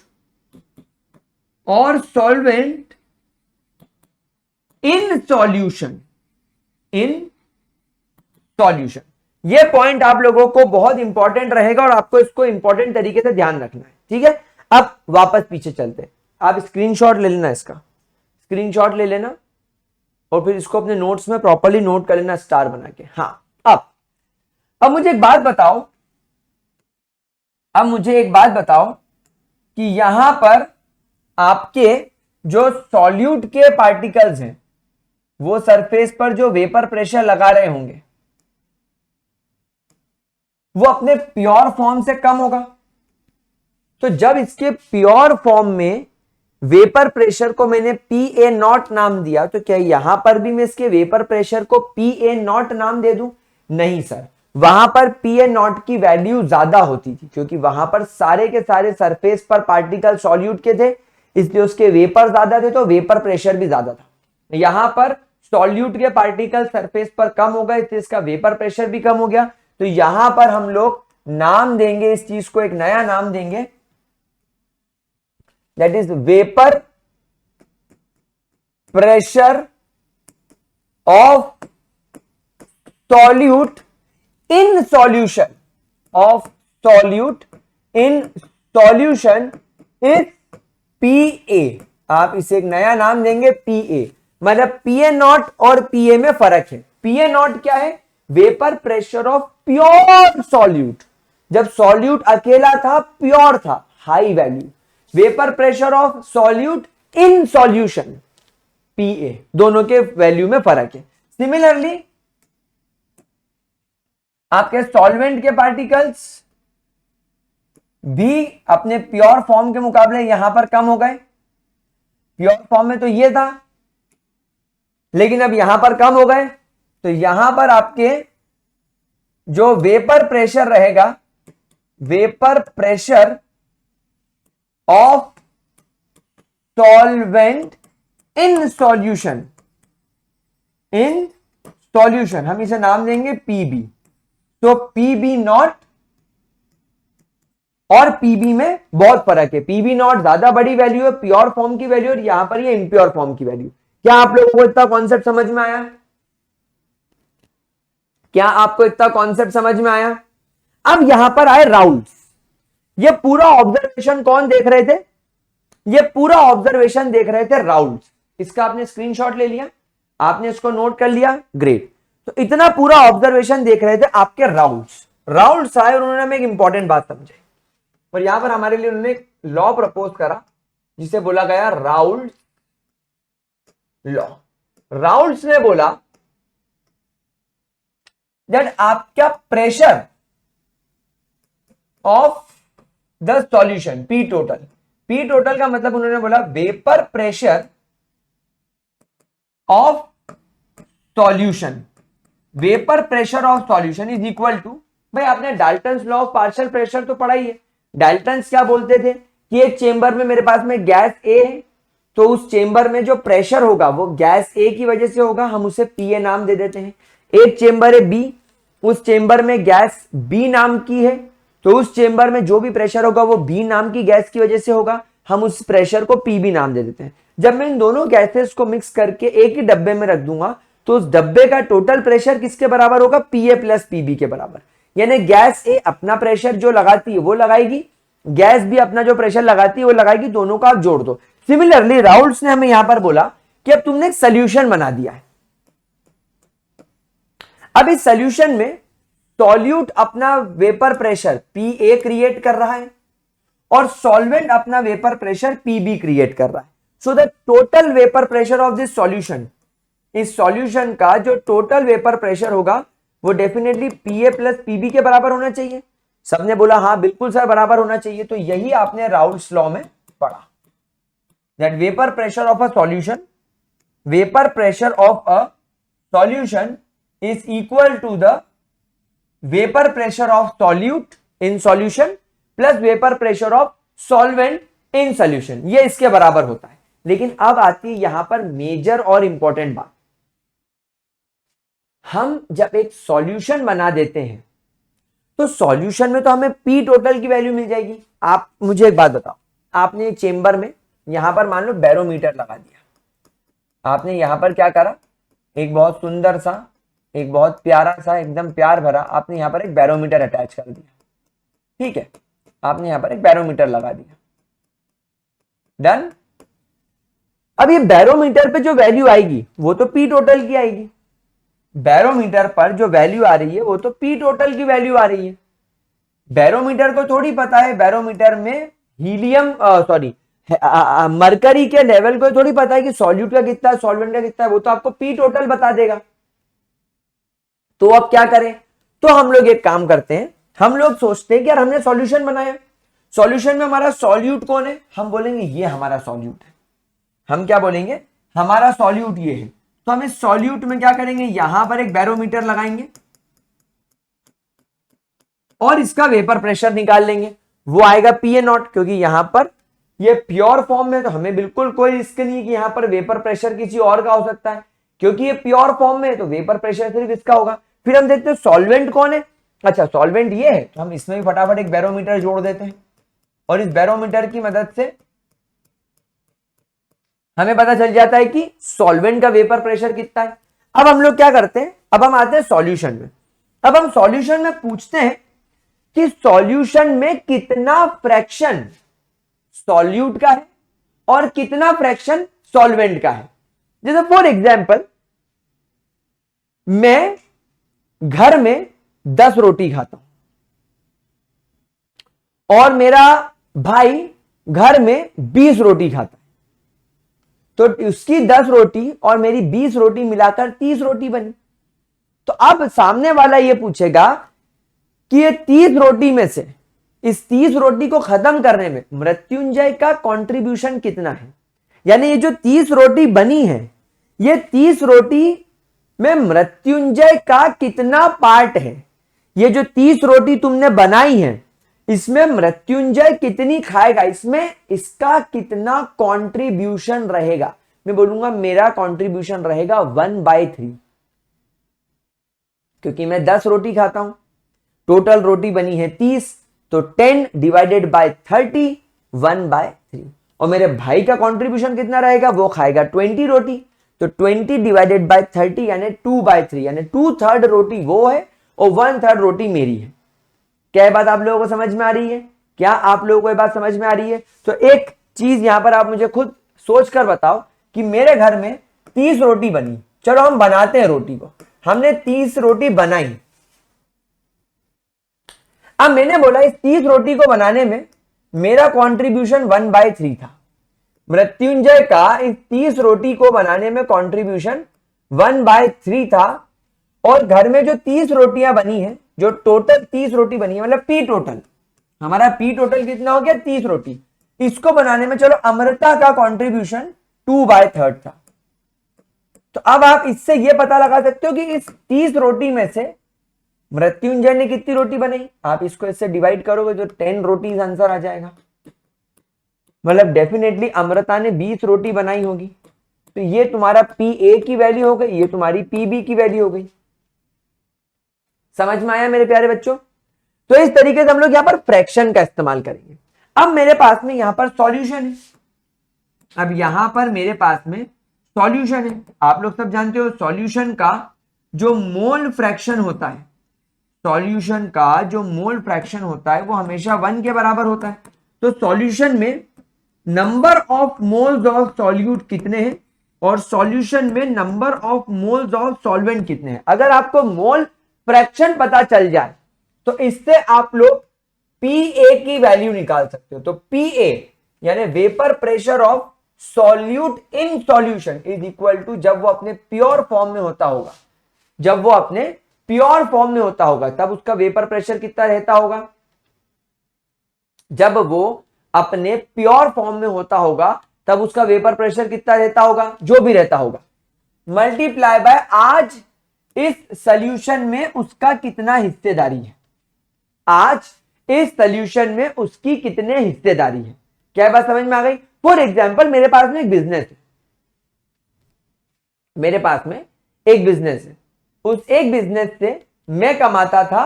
or solvent in solution। ये पॉइंट आप लोगों को बहुत इंपॉर्टेंट रहेगा और आपको इसको इंपॉर्टेंट तरीके से ध्यान रखना है, ठीक है। अब वापस पीछे चलते हैं, आप स्क्रीनशॉट ले लेना, इसका स्क्रीनशॉट ले लेना और फिर इसको अपने नोट्स में प्रॉपर्ली नोट कर लेना स्टार बना के। हाँ, अब मुझे एक बात बताओ कि यहां पर आपके जो सॉल्यूट के पार्टिकल्स हैं वो सरफेस पर जो वेपर प्रेशर लगा रहे होंगे वो अपने प्योर फॉर्म से कम होगा। तो जब इसके प्योर फॉर्म में वेपर प्रेशर को मैंने PA0 नाम दिया, तो क्या यहां पर भी मैं इसके वेपर प्रेशर को PA0 नाम दे दूं? नहीं सर, वहां पर PA0 की वैल्यू ज्यादा होती थी क्योंकि वहां पर सारे के सारे सरफेस पर पार्टिकल सॉल्यूट के थे, इसलिए उसके वेपर ज्यादा थे तो वेपर प्रेशर भी ज्यादा था। यहां पर सॉल्यूट के पार्टिकल सरफेस पर कम हो गए इसलिए इसका वेपर प्रेशर भी कम हो गया। तो यहां पर हम लोग नाम देंगे इस चीज को, एक नया नाम देंगे that is vapour pressure of solute in solution, is PA। आप इसे एक नया नाम देंगे PA, मतलब PA0 और PA में फर्क है। PA0 क्या है? Vapour pressure of pure solute. जब सॉल्यूट अकेला था, प्योर था, high value. Vapour pressure of solute in solution PA, दोनों के वैल्यू में फर्क है। सिमिलरली आपके सॉल्वेंट के पार्टिकल्स भी अपने प्योर फॉर्म के मुकाबले यहां पर कम हो गए। प्योर फॉर्म में तो ये था, लेकिन अब यहां पर कम हो गए, तो यहां पर आपके जो वेपर प्रेशर रहेगा, vapour pressure of solvent in solution, हम इसे नाम देंगे PB। तो PB0 और PB में बहुत फर्क है। PB0 ज्यादा बड़ी वैल्यू है प्योर फॉर्म की वैल्यू, और यहां पर ये इम्प्योर फॉर्म की वैल्यू। क्या आप लोगों को इतना कॉन्सेप्ट समझ में आया? क्या आपको इतना कॉन्सेप्ट समझ में आया? अब यहां पर आए राउल्स। ये पूरा ऑब्जर्वेशन कौन देख रहे थे? ये पूरा ऑब्जर्वेशन देख रहे थे राउल्स। इसका आपने स्क्रीनशॉट ले लिया, आपने इसको नोट कर लिया, ग्रेट। तो इतना पूरा ऑब्जर्वेशन देख रहे थे आपके राउल्स। राउल्ट साहब उन्होंने हमें एक इंपॉर्टेंट बात समझाई और यहां पर हमारे लिए उन्होंने एक लॉ प्रपोज करा जिसे बोला गया राउल्ट लॉ। राउल्ट ने बोला दैट आपका pressure of the solution P total का मतलब उन्होंने बोला vapour pressure of solution, vapour pressure of solution is equal to, भाई आपने Dalton's law of partial pressure तो पढ़ा ही है। डाल्टन्स क्या बोलते थे कि एक चेंबर में मेरे पास में गैस ए है, तो उस चेंबर में जो प्रेशर होगा वो गैस ए की वजह से होगा, हम उसे पीए नाम दे देते हैं। एक चेंबर है बी, उस चेंबर में गैस बी नाम की है, तो उस चेंबर में जो भी प्रेशर होगा वो बी नाम की गैस की वजह से होगा, हम उस प्रेशर को पीबी नाम दे देते हैं। जब मैं इन दोनों गैसेस को मिक्स करके एक ही डब्बे में रख दूंगा तो उस डब्बे का टोटल प्रेशर किसके बराबर होगा, पीए प्लस पीबी के बराबर। यानी गैस ए अपना प्रेशर जो लगाती है वो लगाएगी, गैस भी अपना जो प्रेशर लगाती है वो लगाएगी, दोनों का आप जोड़ दो। सिमिलरली राउल्ट्स ने हमें यहां पर बोला कि अब तुमने एक सोल्यूशन बना दिया है, अब इस सोल्यूशन में सॉल्यूट अपना वेपर प्रेशर पीए क्रिएट कर रहा है और सॉल्वेंट अपना वेपर प्रेशर पीबी क्रिएट कर रहा है। So the total vapour pressure of this solution, इस सॉल्यूशन का जो टोटल वेपर प्रेशर होगा वो डेफिनेटली पीए प्लस पीबी के बराबर होना चाहिए। सबने बोला हाँ बिल्कुल सर बराबर होना चाहिए, तो यही आपने राउल्ट्स लॉ में पढ़ा, that vapour pressure of a solution, vapour pressure of a solution is equal to the vapour pressure of solute in solution plus vapour pressure of solvent in solution, ये इसके बराबर होता है। लेकिन अब आती है यहां पर मेजर और इंपॉर्टेंट बात, हम जब एक सॉल्यूशन बना देते हैं तो सॉल्यूशन में तो हमें पी टोटल की वैल्यू मिल जाएगी। आप मुझे एक बात बताओ, आपने चेंबर में यहां पर मान लो बैरोमीटर लगा दिया, आपने यहां पर क्या करा, एक बहुत सुंदर सा, एक बहुत प्यारा सा, एकदम प्यार भरा आपने यहां पर एक बैरोमीटर अटैच कर दिया, ठीक है, आपने यहां पर एक बैरोमीटर लगा दिया, डन। अब ये बैरोमीटर पे जो वैल्यू आएगी वो तो पी टोटल की आएगी, बैरोमीटर पर जो वैल्यू आ रही है वो तो पी टोटल की वैल्यू आ रही है। बैरोमीटर को थोड़ी पता है बैरोमीटर में हीलियम मरकरी के लेवल को थोड़ी पता है कि सॉल्यूट का कितना है सॉल्वेंट का कितना है, वो तो आपको पी टोटल बता देगा। तो अब क्या करें, तो हम लोग एक काम करते हैं, हम लोग सोचते हैं कि यार हमने सॉल्यूशन बनाया, सॉल्यूशन में हमारा सॉल्यूट कौन है, हम बोलेंगे ये हमारा सॉल्यूट है, हम क्या बोलेंगे हमारा सॉल्यूट ये है। तो हम इस सॉल्यूट में क्या करेंगे, यहां पर एक बैरोमीटर लगाएंगे और इसका वेपर प्रेशर निकाल लेंगे, वो आएगा पीए नॉट, क्योंकि यहां पर ये प्योर फॉर्म में तो हमें बिल्कुल कोई रिस्क नहीं है कि यहां पर वेपर प्रेशर किसी और का हो सकता है, क्योंकि ये प्योर फॉर्म में है तो वेपर प्रेशर सिर्फ इसका होगा। फिर हम देखते हैं सॉल्वेंट कौन है, अच्छा सॉल्वेंट ये है, तो हम इसमें भी फटाफट एक बैरोमीटर जोड़ देते हैं और इस बैरोमीटर की मदद से हमें पता चल जाता है कि सॉल्वेंट का वेपर प्रेशर कितना है। अब हम लोग क्या करते हैं, अब हम आते हैं सॉल्यूशन में, अब हम सॉल्यूशन में पूछते हैं कि सॉल्यूशन में कितना फ्रैक्शन सॉल्यूट का है और कितना फ्रैक्शन सॉल्वेंट का है। जैसे फॉर एग्जांपल मैं घर में 10 रोटी खाता हूं और मेरा भाई घर में 20 रोटी खाता है, तो उसकी 10 रोटी और मेरी 20 रोटी मिलाकर 30 रोटी बनी। तो अब सामने वाला ये पूछेगा कि ये 30 रोटी में से इस 30 रोटी को खत्म करने में मृत्युंजय का कंट्रीब्यूशन कितना है, यानी ये जो 30 रोटी बनी है ये 30 रोटी में मृत्युंजय का कितना पार्ट है, ये जो 30 रोटी तुमने बनाई है इसमें मृत्युंजय कितनी खाएगा, इसमें इसका कितना कंट्रीब्यूशन रहेगा। मैं बोलूंगा मेरा कंट्रीब्यूशन रहेगा 1/3, क्योंकि मैं 10 रोटी खाता हूं, टोटल रोटी बनी है 30, तो 10 डिवाइडेड बाय 30 1/3, और मेरे भाई का कंट्रीब्यूशन कितना रहेगा, वो खाएगा 20 रोटी, तो 20 डिवाइडेड बाय 30 यानी 2/3, यानी 2/3 रोटी वो है और 1/3 रोटी मेरी है। क्या बात आप लोगों को समझ में आ रही है, क्या आप लोगों को ये बात समझ में आ रही है। तो एक चीज यहां पर आप मुझे खुद सोच कर बताओ कि मेरे घर में 30 रोटी बनी, चलो हम बनाते हैं रोटी को, हमने 30 रोटी बनाई, अब मैंने बोला इस 30 रोटी को बनाने में मेरा कंट्रीब्यूशन 1/3 था। मृत्युंजय का इस 30 रोटी को बनाने में कंट्रीब्यूशन 1/3 था, और घर में जो 30 रोटियां बनी है, जो टोटल 30 रोटी बनी है, मतलब पी टोटल, हमारा पी टोटल कितना हो गया 30 रोटी, इसको बनाने में चलो अमृता का कंट्रीब्यूशन 2/3 था। तो अब आप इससे यह पता लगा सकते हो कि इस 30 रोटी में से मृत्युंजय ने कितनी रोटी बनाई। आप इसको इससे डिवाइड करोगे तो 10 रोटीज आंसर आ जाएगा, मतलब डेफिनेटली अमृता ने 20 रोटी बनाई होगी। तो ये तुम्हारा पी ए की वैल्यू हो गई, ये तुम्हारी पी बी की वैल्यू हो गई। समझ में आया मेरे प्यारे बच्चों? तो इस तरीके से हम लोग यहां पर फ्रैक्शन का इस्तेमाल करेंगे। अब मेरे पास में यहां पर सॉल्यूशन है, अब यहां पर मेरे पास में सॉल्यूशन है। आप लोग सब जानते हो सॉल्यूशन का जो मोल फ्रैक्शन होता है, सॉल्यूशन का जो मोल फ्रैक्शन होता है वो हमेशा 1 के बराबर होता है। तो सॉल्यूशन में number of moles of solute कितने हैं और सॉल्यूशन में number of moles of solvent कितने हैं, अगर आपको मोल फ्रैक्शन पता चल जाए तो इससे आप लोग पी ए की वैल्यू निकाल सकते हो। तो पी ए यानी vapour pressure of solute in solution is equal to, जब वो अपने प्योर फॉर्म में होता होगा, जब वो अपने प्योर फॉर्म में होता होगा तब उसका वेपर प्रेशर कितना रहता होगा, जब वो अपने प्योर फॉर्म में होता होगा तब उसका वेपर प्रेशर कितना रहता होगा, जो भी रहता होगा, मल्टीप्लाई बाय आज इस सॉल्यूशन में उसका कितना हिस्सेदारी है, आज इस सॉल्यूशन में उसकी कितने हिस्सेदारी है। क्या बात समझ में आ गई? फॉर एग्जाम्पल मेरे पास में एक बिजनेस है, मेरे पास में एक बिजनेस है, उस एक बिजनेस से मैं कमाता था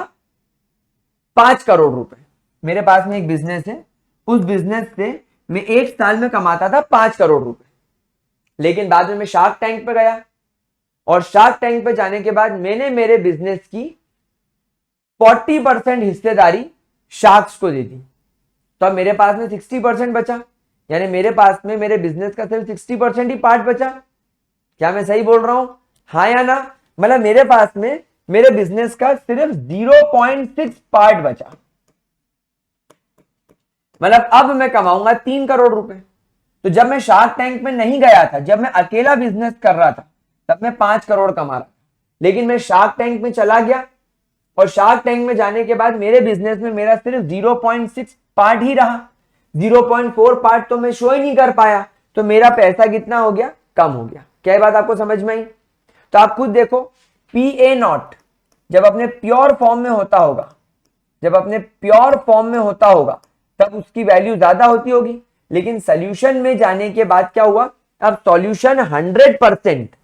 5 करोड़ रुपए। मेरे पास में एक बिजनेस है, उस बिजनेस से मैं एक साल में कमाता था 5 करोड़ रुपए, लेकिन बाद में मैं शार्क टैंक पे गया और शार्क टैंक पे जाने के बाद मैंने मेरे बिजनेस की 40% हिस्सेदारी शार्क्स को दे दी, तो अब मेरे पास में 60% बचा, यानी मेरे पास में मेरे बिजनेस का सिर्फ 60% ही पार्ट बचा। क्या मैं सही बोल रहा हूं? हाँ या ना? मतलब मेरे पास में मेरे बिजनेस का सिर्फ 0.6 पार्ट बचा, मतलब अब मैं कमाऊंगा 3 करोड़ रुपए। तो जब मैं शार्क टैंक में नहीं गया था, जब मैं अकेला बिजनेस कर रहा था, तब मैं 5 करोड़ कमा रहा था, लेकिन मैं शार्क टैंक में चला गया और शार्क टैंक में जाने के बाद मेरे बिजनेस में मेरा सिर्फ 0.6 पार्ट ही रहा, 0.4 पार्ट तो मैं शो ही नहीं कर पाया, तो मेरा पैसा कितना हो गया? कम हो गया। क्या बात आपको समझ में आई? तो आप खुद देखो, पी ए नॉट जब अपने प्योर फॉर्म में होता होगा, जब अपने प्योर फॉर्म में होता होगा तब उसकी वैल्यू ज्यादा होती होगी, लेकिन सॉल्यूशन में जाने के बाद क्या हुआ, अब सॉल्यूशन 100%,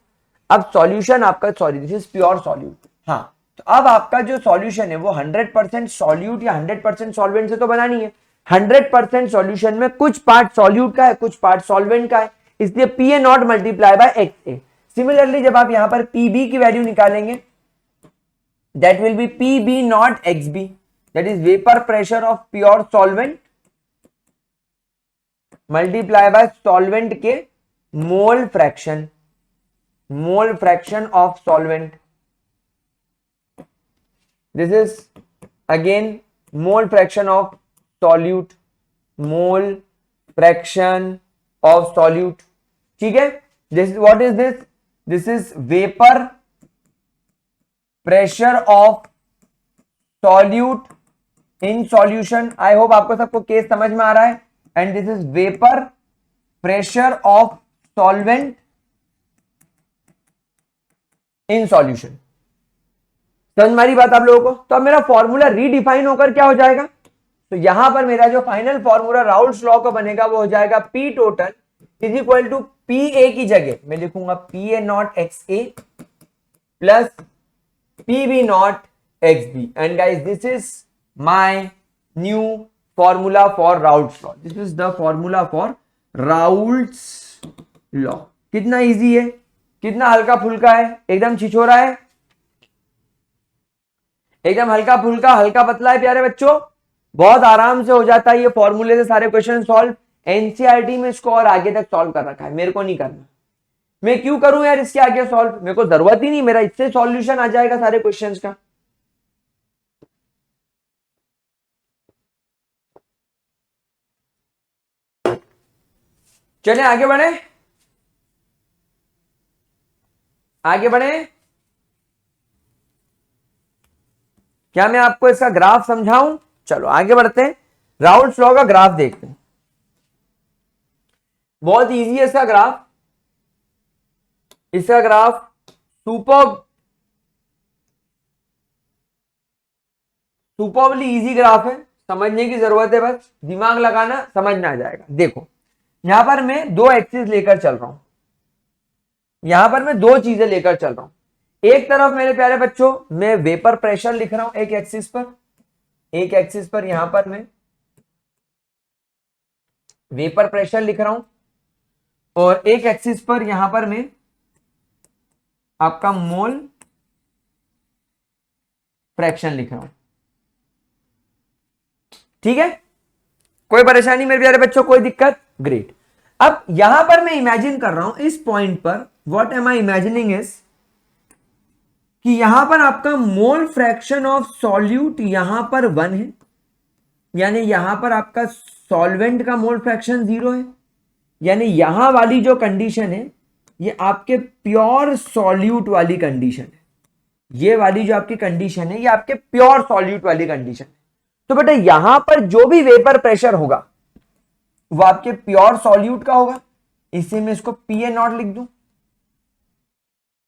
अब सॉल्यूशन आपका, sorry this is pure solute, हाँ, तो अब आपका जो सॉल्यूशन है वो 100% सॉल्यूट या 100% सॉल्वेंट से तो बना नहीं है, 100% सॉल्यूशन में कुछ पार्ट सॉल्यूट का है, कुछ पार्ट सॉल्वेंट का है, इसलिए P A naught multiply by X A. Similarly जब आप यहां पर पी बी की वैल्यू निकालेंगे, that will be P B not X B, that is vapour pressure of pure solvent multiply by solvent के mole fraction, mole fraction of solvent, this is again mole fraction of solute, mole fraction of solute, ठीक है। This what is this, this is vapour pressure of solute in solution. I hope आपको सबको case समझ में आ रहा है। And this is vapour pressure of solvent in solution. समझ में आ रही बात आप लोगों को? तो अब मेरा फॉर्मूला रीडिफाइन होकर क्या हो जाएगा, तो यहां पर मेरा जो फाइनल फॉर्मूला राउल्ट्स लॉ का बनेगा वो हो जाएगा P total is equal to P A की जगह मैं लिखूंगा P A not X A plus P B not X B. And guys this is my new formula for Raoult's law, this is the formula for Raoult's law. कितना easy है, कितना हल्का फुल्का है, एकदम छिछोरा है, एकदम हल्का फुल्का, हल्का पतला है प्यारे बच्चों, बहुत आराम से हो जाता है ये फॉर्मूले से सारे क्वेश्चन सॉल्व। एनसीईआरटी में इसको और आगे तक सॉल्व कर रखा है, मेरे को नहीं करना। मैं क्यों करूं यार इसके आगे सॉल्व, मेरे को जरूरत ही नहीं, मेरा इससे सॉल्यूशन आ जाएगा सारे क्वेश्चंस का। चले आगे बढ़े, आगे बढ़े। क्या मैं आपको इसका ग्राफ समझाऊं? चलो आगे बढ़ते हैं, राउल्ट्स लॉ का ग्राफ देखते हैं। बहुत इजी है इसका ग्राफ, इसका ग्राफ सुपरबली इजी ग्राफ है, समझने की जरूरत है, बस दिमाग लगाना, समझना आ जाएगा। देखो यहां पर मैं दो एक्सिस लेकर चल रहा हूं, यहां पर मैं दो चीजें लेकर चल रहा हूं। एक तरफ मेरे प्यारे बच्चों मैं वेपर प्रेशर लिख रहा हूं एक एक्सिस पर, एक एक्सिस पर यहां पर मैं वेपर प्रेशर लिख रहा हूं, और एक एक्सिस पर यहां पर मैं आपका मोल फ्रैक्शन लिख रहा हूं। ठीक है, कोई परेशानी मेरे प्यारे बच्चों, कोई दिक्कत? ग्रेट। अब यहां पर मैं इमेजिन कर रहा हूं इस पॉइंट पर, what am I imagining is कि यहां पर आपका मोल फ्रैक्शन ऑफ सॉल्यूट यहां पर 1 है, यानी यहां पर आपका सॉल्वेंट का मोल फ्रैक्शन 0 है, यानी यहां वाली जो कंडीशन है ये आपके प्योर सॉल्यूट वाली कंडीशन है, ये वाली जो आपकी कंडीशन है ये आपके प्योर सॉल्यूट वाली कंडीशन है। तो बेटा यहां पर जो भी वेपर प्रेशर होगा वो आपके प्योर सॉल्यूट का होगा, इसी में इसको पीए नॉट लिख दूं।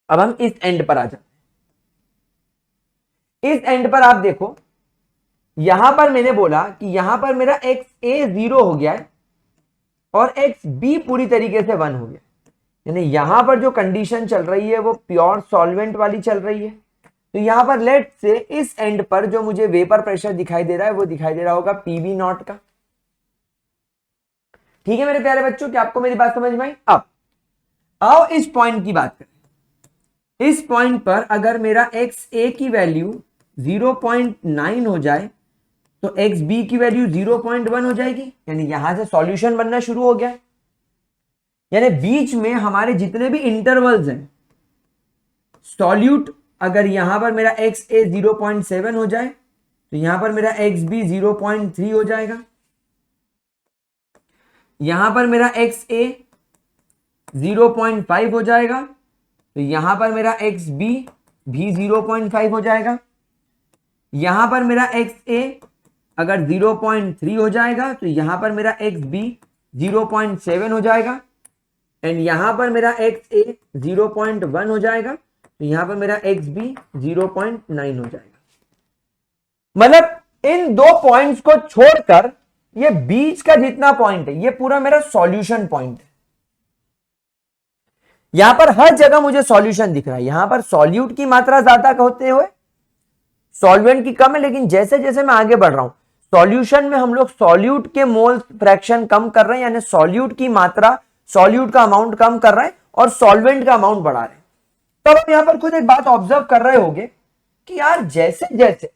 अब हम इस एंड पर आ जाते हैं, इस एंड पर आप देखो, यहां पर मैंने बोला कि यहां पर मेरा एक्स ए 0 हो गया है और एक्स बी पूरी तरीके से 1 हो गया, यानी यहां पर जो कंडीशन चल रही है वो प्योर सॉल्वेंट वाली चल रही है। तो यहां पर लेट से इस एंड पर जो मुझे वेपर प्रेशर दिखाई दे रहा है वो दिखाई दे रहा होगा पीवी नॉट का। ठीक है मेरे प्यारे बच्चों, क्या आपको मेरी बात समझ में आई? अब आओ इस पॉइंट की बात करें। इस पॉइंट पर अगर मेरा एक्स ए की वैल्यू 0.9 हो जाए तो एक्स बी की वैल्यू 0.1 हो जाएगी, यानी यहां से सॉल्यूशन बनना शुरू हो गया, यानी बीच में हमारे जितने भी इंटरवल्स हैं सॉल्यूट, अगर यहां पर मेरा एक्स ए 0.7 हो जाए तो यहां पर मेरा एक्स बी 0.3 हो जाएगा, यहां पर मेरा एक्स ए 0.5 हो जाएगा तो यहां पर मेरा एक्स बी भी 0.5 हो जाएगा, यहां पर मेरा एक्स ए अगर 0.3 हो जाएगा तो यहां पर मेरा एक्स बी 0.7 हो जाएगा, एंड यहां पर मेरा एक्स ए 0.1 हो जाएगा तो यहां पर मेरा एक्स बी 0.9 हो जाएगा। मतलब इन दो पॉइंट्स को छोड़कर ये बीच का जितना पॉइंट है ये पूरा मेरा सॉल्यूशन पॉइंट है। यहां पर हर जगह मुझे सॉल्यूशन दिख रहा है, यहां पर सॉल्यूट की मात्रा ज्यादा होते हुए सॉल्वेंट की कम है, लेकिन जैसे जैसे मैं आगे बढ़ रहा हूं सॉल्यूशन में हम लोग सॉल्यूट के मोल फ्रैक्शन कम कर रहे हैं, यानी सॉल्यूट की मात्रा, सॉल्यूट का अमाउंट कम कर रहे हैं और सॉल्वेंट का अमाउंट बढ़ा रहे हैं। तब आप यहां पर खुद एक बात ऑब्जर्व कर रहे होंगे कि यार जैसे जैसे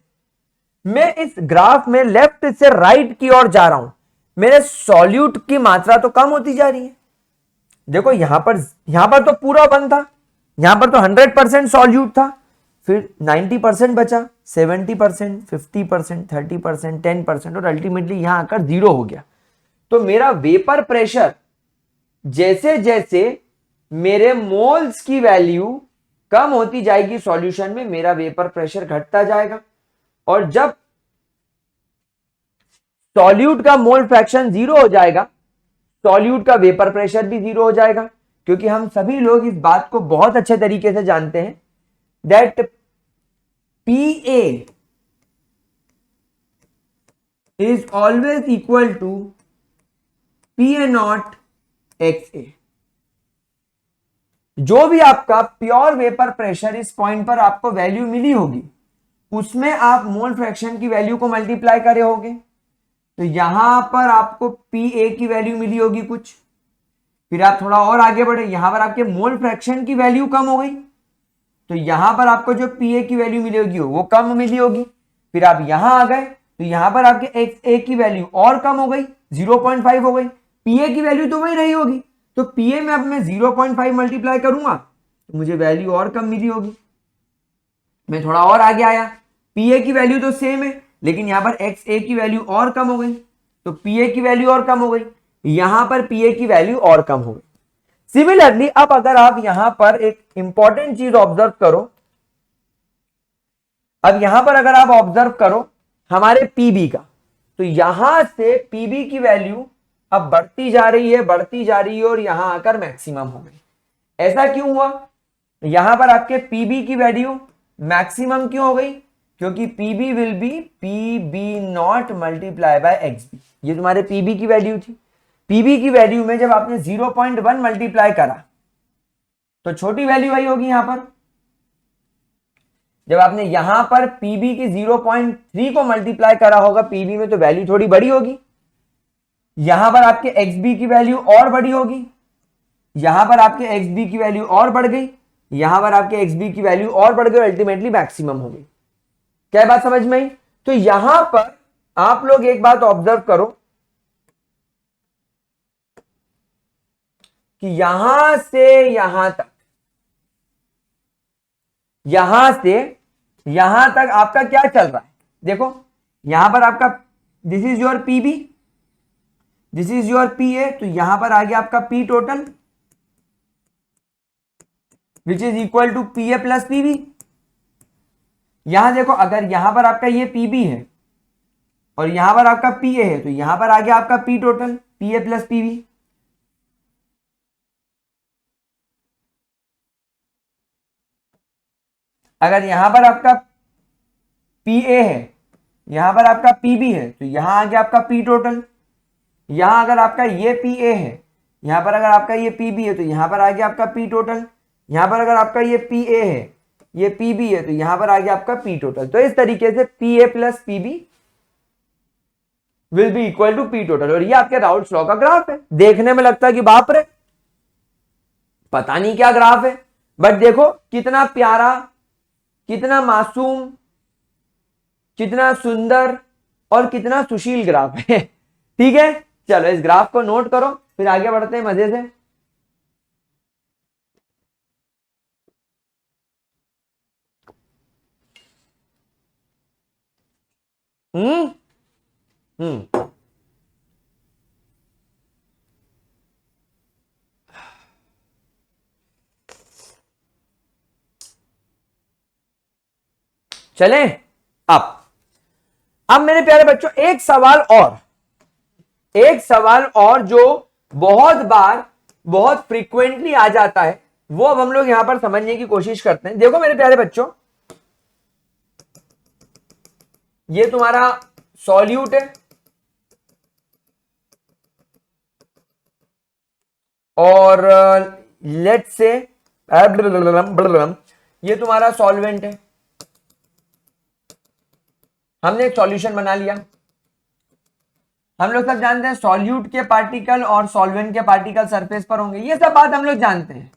मैं इस ग्राफ में लेफ्ट से राइट की ओर जा रहा हूं मेरे सॉल्यूट की मात्रा तो कम होती जा रही है। देखो यहां पर तो पूरा 1 था, यहां पर तो 100% सॉल्यूट था, फिर 90% बचा, 70%, 50%, 30%, 10% और अल्टीमेटली यहां आकर 0 हो गया। तो मेरा वेपर प्रेशर जैसे जैसे मेरे मोल्स की वैल्यू कम होती जाएगी सॉल्यूशन में, मेरा वेपर प्रेशर घटता जाएगा, और जब सॉल्यूट का मोल फ्रैक्शन 0 हो जाएगा सॉल्यूट का वेपर प्रेशर भी 0 हो जाएगा, क्योंकि हम सभी लोग इस बात को बहुत अच्छे तरीके से जानते हैं that PA is always equal to PA not XA। जो भी आपका प्योर वेपर प्रेशर इस पॉइंट पर आपको वैल्यू मिली होगी उसमें आप मोल फ्रैक्शन की वैल्यू को मल्टीप्लाई करे होगे, तो यहां पर आपको PA की वैल्यू मिली होगी कुछ, फिर आप थोड़ा और आगे बढ़े, यहां पर आपके मोल फ्रैक्शन की वैल्यू कम हो गई तो यहां पर आपको जो PA की वैल्यू मिली होगी वो कम मिली होगी, फिर आप यहां आ गए तो यहां पर आपके XA की वैल्यू और कम हो गई, 0.5 हो गई, PA की वैल्यू तो वही रही होगी, तो PA में अब मैं 0.5 मल्टीप्लाई करूंगा तो मुझे वैल्यू और कम मिली होगी। मैं थोड़ा और आगे आया, PA की वैल्यू तो सेम है लेकिन यहां पर XA की वैल्यू और कम हो गई, तो PA की वैल्यू और कम हो गई, यहां पर पीए की वैल्यू और कम होगी। सिमिलरली अब अगर आप यहां पर एक इंपॉर्टेंट चीज ऑब्जर्व करो, अब यहां पर अगर आप ऑब्जर्व करो हमारे पीबी का, तो यहां से पीबी की वैल्यू अब बढ़ती जा रही है, बढ़ती जा रही है और यहां आकर मैक्सिमम हो गई। ऐसा क्यों हुआ? यहां पर आपके पीबी की वैल्यू मैक्सिमम क्यों हो गई? क्योंकि PB will be PB not multiply by XB. ये तुम्हारे पीबी की वैल्यू थी। पीबी की वैल्यू में जब आपने 0.1 मल्टीप्लाई करा तो छोटी वैल्यू आई होगी। यहां पर जब आपने यहां पर पीबी की 0.3 को मल्टीप्लाई करा होगा पीबी में, तो वैल्यू थोड़ी बड़ी होगी। यहां पर आपके एक्सबी की वैल्यू और बड़ी होगी, यहां पर आपके एक्सबी की वैल्यू और बढ़ गई, यहां पर आपके एक्सबी की वैल्यू और बढ़ गई, अल्टीमेटली मैक्सिमम हो गई। क्या बात समझ में आई? तो यहां पर आप लोग एक बात ऑब्जर्व करो कि यहां से यहां तक, यहां से यहां तक आपका क्या चल रहा है? देखो यहां पर आपका this is your PB, this is your PA, तो यहां पर आ गया आपका P total which is equal to PA plus PB. यहां देखो अगर यहां पर आपका ये पीबी है और यहां पर आपका पीए है, तो यहां पर आ गया आपका पी टोटल पीए प्लस पीबी। अगर यहां पर आपका पीए है, यहां पर आपका पीबी है, तो यहां आ गया आपका पी टोटल। यहां अगर आपका ये पीए है, यहां पर अगर आपका ये पीबी है, तो यहां पर आ गया आपका पी टोटल। यहां पर अगर आपका ये पीए है, ये पीबी है, तो यहां पर आ गया आपका पी टोटल। तो इस तरीके से PA plus PB will be equal to P total. और ये आपके राउल्ट्स लॉ का ग्राफ है। देखने में लगता है कि बाप रे पता नहीं क्या ग्राफ है, बट देखो कितना प्यारा, कितना मासूम, कितना सुंदर और कितना सुशील ग्राफ है। ठीक है, चलो इस ग्राफ को नोट करो, फिर आगे बढ़ते हैं मजे से। हम्म हम्म चलें अब मेरे प्यारे बच्चों एक सवाल और, एक सवाल और जो बहुत बार बहुत फ्रीक्वेंटली आ जाता है, वो अब हम लोग यहां पर समझने की कोशिश करते हैं। देखो मेरे प्यारे बच्चों, ये तुम्हारा सॉल्यूट है और लेट्स से ये तुम्हारा सॉल्वेंट है। हमने एक सॉल्यूशन बना लिया। हम लोग सब जानते हैं सॉल्यूट के पार्टिकल और सॉल्वेंट के पार्टिकल सरफेस पर होंगे, ये सब बात हम लोग जानते हैं।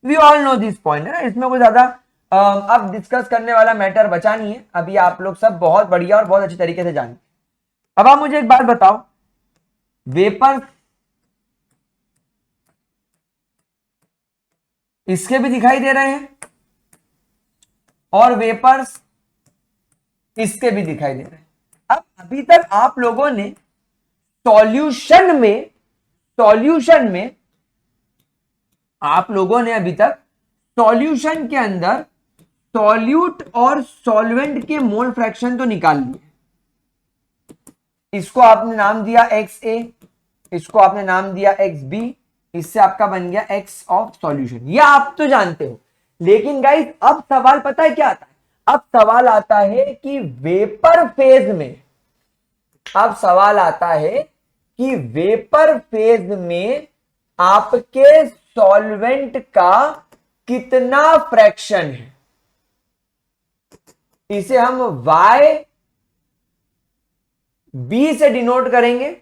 We all know this point है ना, इसमें कोई ज्यादा अब डिस्कस करने वाला मैटर बचा नहीं है। अभी आप लोग सब बहुत बढ़िया और बहुत अच्छी तरीके से जानते हैं। अब आप मुझे एक बात बताओ, वेपर इसके भी दिखाई दे रहे हैं और वेपर्स इसके भी दिखाई दे रहे हैं। अब अभी तक आप लोगों ने सॉल्यूशन में आप लोगों ने अभी तक सॉल्यूशन के अंदर सॉल्यूट और सॉल्वेंट के मोल फ्रैक्शन तो निकाल लिए। इसको आपने नाम दिया XA, इसको आपने नाम दिया XB, इससे आपका बन गया X ऑफ सॉल्यूशन। ये आप तो जानते हो। लेकिन गाइस अब सवाल पता है क्या आता है? अब सवाल आता है कि वेपर फेज में, अब सवाल आता है कि वेपर फेज में आपके सॉल्वेंट का कितना फ्रैक्शन है। इसे हम YB से डिनोट करेंगे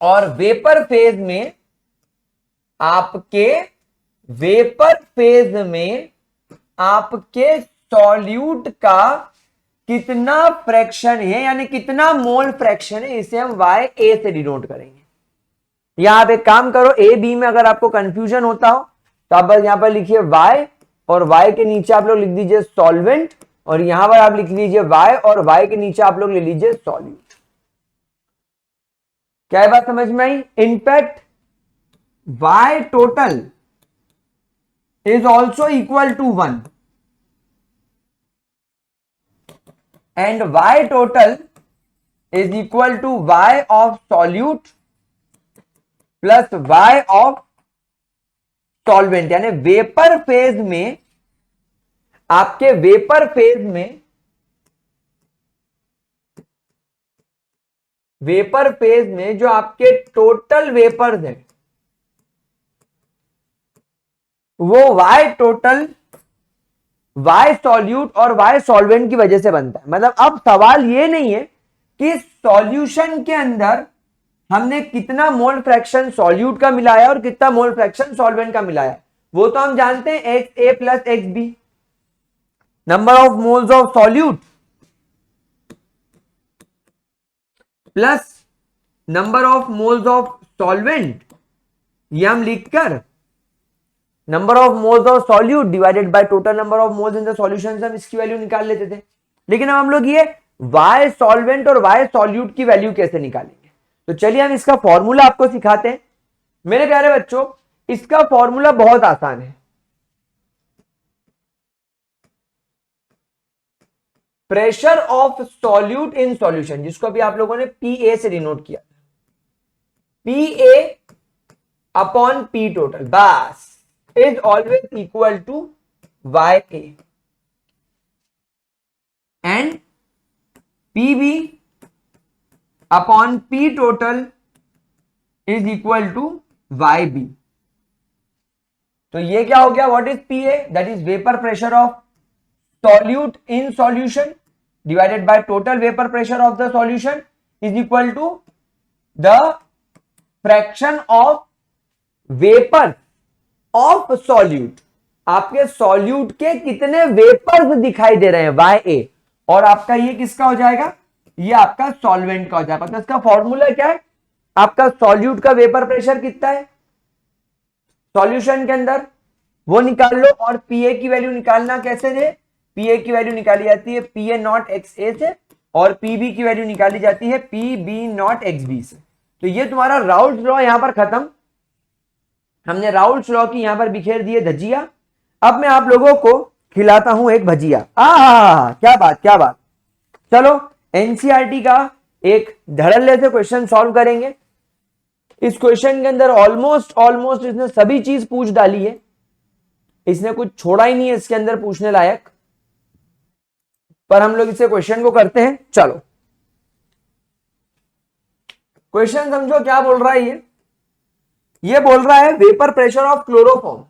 और वेपर फेज में आपके सॉल्यूट का कितना फ्रैक्शन है, यानी कितना मोल फ्रैक्शन है, इसे हम YA से डिनोट करेंगे। यहां आप एक काम करो, A B में अगर आपको कंफ्यूजन होता हो तो आप बस यहां पर लिखिए Y और Y के नीचे आप लोग लिख दीजिए सॉल्वेंट, और यहां पर आप लिख लीजिए Y और Y के नीचे आप लोग ले लीजिए सॉल्यूट। क्या ये बात समझ में आई? In fact y total is also equal to 1 and y total is equal to y of solute plus y of solvent. यानी वेपर फेज में, आपके वेपर फेज में, वेपर फेज में जो आपके टोटल वेपर्स हैं वो y टोटल, y सॉल्यूट और y सॉल्वेंट की वजह से बनता है। मतलब अब सवाल ये नहीं है कि सॉल्यूशन के अंदर हमने कितना मोल फ्रैक्शन सॉल्यूट का मिलाया और कितना मोल फ्रैक्शन सॉल्वेंट का मिलाया, वो तो हम जानते हैं XA plus XB, number of moles of solute plus number of moles of solvent, ये हम लिखकर number of moles of solute divided by total number of moles in the solution से हम इसकी वैल्यू निकाल लेते थे। लेकिन अब हम लोग ये y सॉल्वेंट और y सॉल्यूट की वैल्यू कैसे निकालेंगे, तो चलिए हम इसका फॉर्मूला आपको सिखाते हैं। मेरे प्यारे बच्चों, इसका फॉर्मूला बहुत आसान है। Pressure of solute in solution, जिसको अभी आप लोगों ने PA से डिनोट किया, PA अपॉन P टोटल बस is always equal to YA and PB upon P total is equal to YB। तो ये क्या हो गया? What is PA? That is vapor pressure of solute in solution divided by total vapor pressure of the solution is equal to the fraction of vapor of solute. आपके solute के कितने vapours दिखाई दे रहे हैं YA, और आपका ये किसका हो जाएगा? ये आपका सॉल्वेंट का हो जाएगा। तो इसका फॉर्मूला क्या है? आपका सॉल्यूट का वेपर प्रेशर कितना है सॉल्यूशन के अंदर, वो निकाल लो, और PA की वैल्यू निकालना कैसे है? PA की वैल्यू निकाली जाती है PA नॉट XA से, और PB की वैल्यू निकाली जाती है PB नॉट XB से। तो ये तुम्हारा राउल्ट लॉ यहां पर खत्म। हमने राउल्ट लॉ की यहां पर बिखेर दिए धजिया। अब मैं आप लोगों को खिलाता हूं एक भजिया। क्या बात, क्या बात। चलो एनसीईआरटी का एक धड़ल्ले से क्वेश्चन सॉल्व करेंगे। इस क्वेश्चन के अंदर ऑलमोस्ट इसने सभी चीज पूछ डाली है, इसने कुछ छोड़ा ही नहीं है इसके अंदर पूछने लायक, पर हम लोग इसे क्वेश्चन को करते हैं। चलो क्वेश्चन समझो क्या बोल रहा है। ये बोल रहा है vapour pressure of chloroform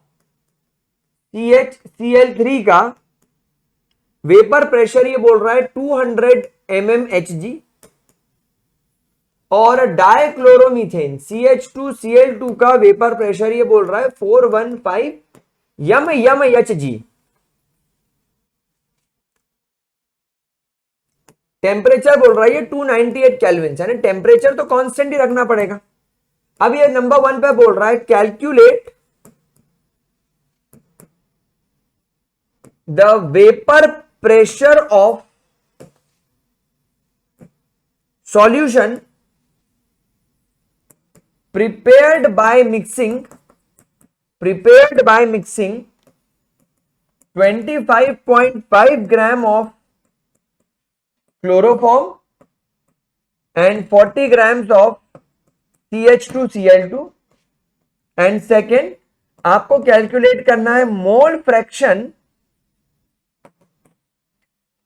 CHCl3 का वेपर प्रेशर ये बोल रहा है 200 mmHg, और डाइक्लोरोमीथेन CH2Cl2 का वेपर प्रेशर ये बोल रहा है 415 mmHg। टेम्परेचर बोल रहा है ये 298 केल्विन, यानी टेम्परेचर तो कांस्टेंट ही रखना पड़ेगा। अब ये नंबर 1 पे बोल रहा है calculate the vapour pressure of solution prepared by mixing 25.5 gram of chloroform and 40 grams of CH2Cl2, and second आपको कैलकुलेट करना है मोल fraction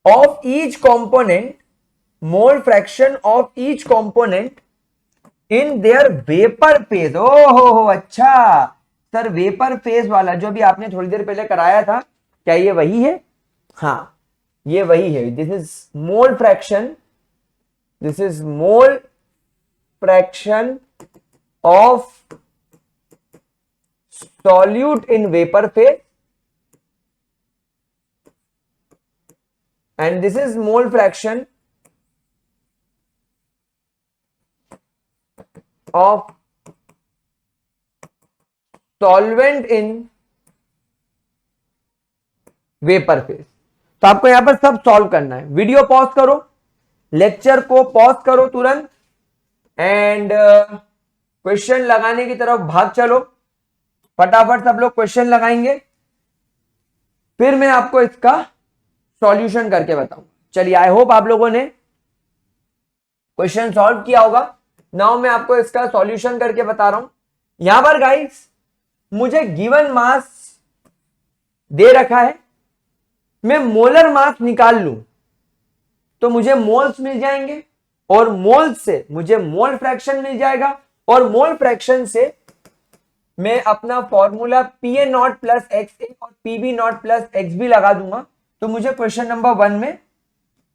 of each component in their vapour phase. ओहो अच्छा सर, वेपर फेज वाला जो भी आपने थोड़ी देर पहले कराया था, क्या ये वही है? हाँ ये वही है। This is mole fraction of solute in vapor phase, and this is mole fraction of solvent in vapor phase। तो आपको यहां पर सब सॉल्व करना है। वीडियो पॉज करो, लेक्चर को पॉज करो तुरंत, एंड क्वेश्चन लगाने की तरफ भाग चलो, फटाफट सब लोग क्वेश्चन लगाएंगे, फिर मैं आपको इसका सॉल्यूशन करके बताऊंगा। चलिए, आई होप आप लोगों ने क्वेश्चन सॉल्व किया होगा। नाउ मैं आपको इसका सॉल्यूशन करके बता रहा हूं। यहां पर गाइस मुझे गिवन मास दे रखा है, मैं मोलर मास निकाल लूं तो मुझे मोल्स मिल जाएंगे, और मोल से मुझे मोल फ्रैक्शन मिल जाएगा, और मोल फ्रैक्शन से मैं अपना formula PA naught plus X A और PB naught plus X B लगा दूंगा, तो मुझे क्वेश्चन नंबर 1 में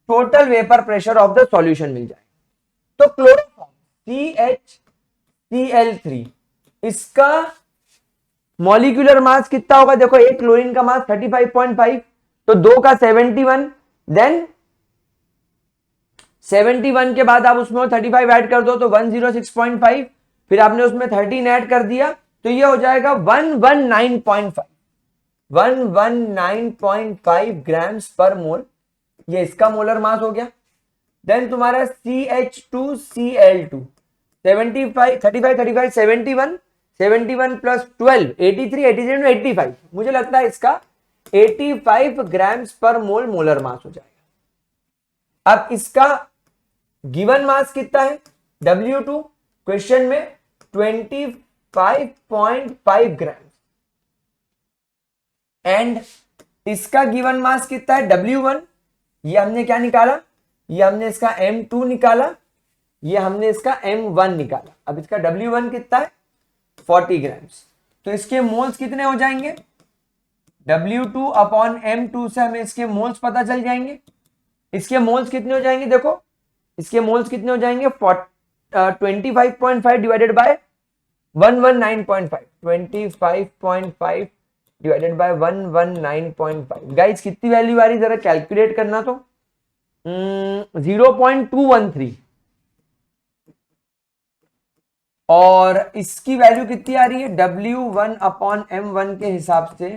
total vapour pressure of the solution मिल जाएगा। तो क्लोरोफॉर्म CHCl3, इसका मॉलिक्यूलर मास कितना होगा? देखो, एक क्लोरीन का मास 35.5, तो 2 का 71, देन 71 के बाद आप उसमें 35 ऐड कर दो तो 106.5, फिर आपने उसमें 13 ऐड कर दिया तो ये हो जाएगा 119.5, 119.5 ग्राम्स पर मोल, ये इसका मोलर मास हो गया। देन तुम्हारा CH2Cl2 75, 35, 35, 71, 71 प्लस 12, 83, 83, 85, मुझे लगता है इसका 85 ग्राम्स पर मोल मोलर मास हो जाएगा। अब इसका गिवन मास कितना है? W2 क्वेश्चन में 25.5 ग्राम, एंड इसका गिवन मास कितना है? W1, ये हमने क्या निकाला? ये हमने इसका M2 निकाला, ये हमने इसका M1 निकाला। अब इसका W1 कितना है? 40 ग्राम्स। तो इसके मोल्स कितने हो जाएंगे? W2 अपॉन M2 से हमें इसके मोल्स पता चल जाएंगे। इसके मोल्स कितने हो जाएंगे? देखो, इसके मोल्स कितने हो जाएंगे? 25.5 divided by 119.5, 25.5 divided by 119.5। Guys कितनी वैल्यू आ रही, जरा कैलकुलेट करना। तो 0.213, और इसकी वैल्यू कितनी आ रही है? W1 अपॉन M1 के हिसाब से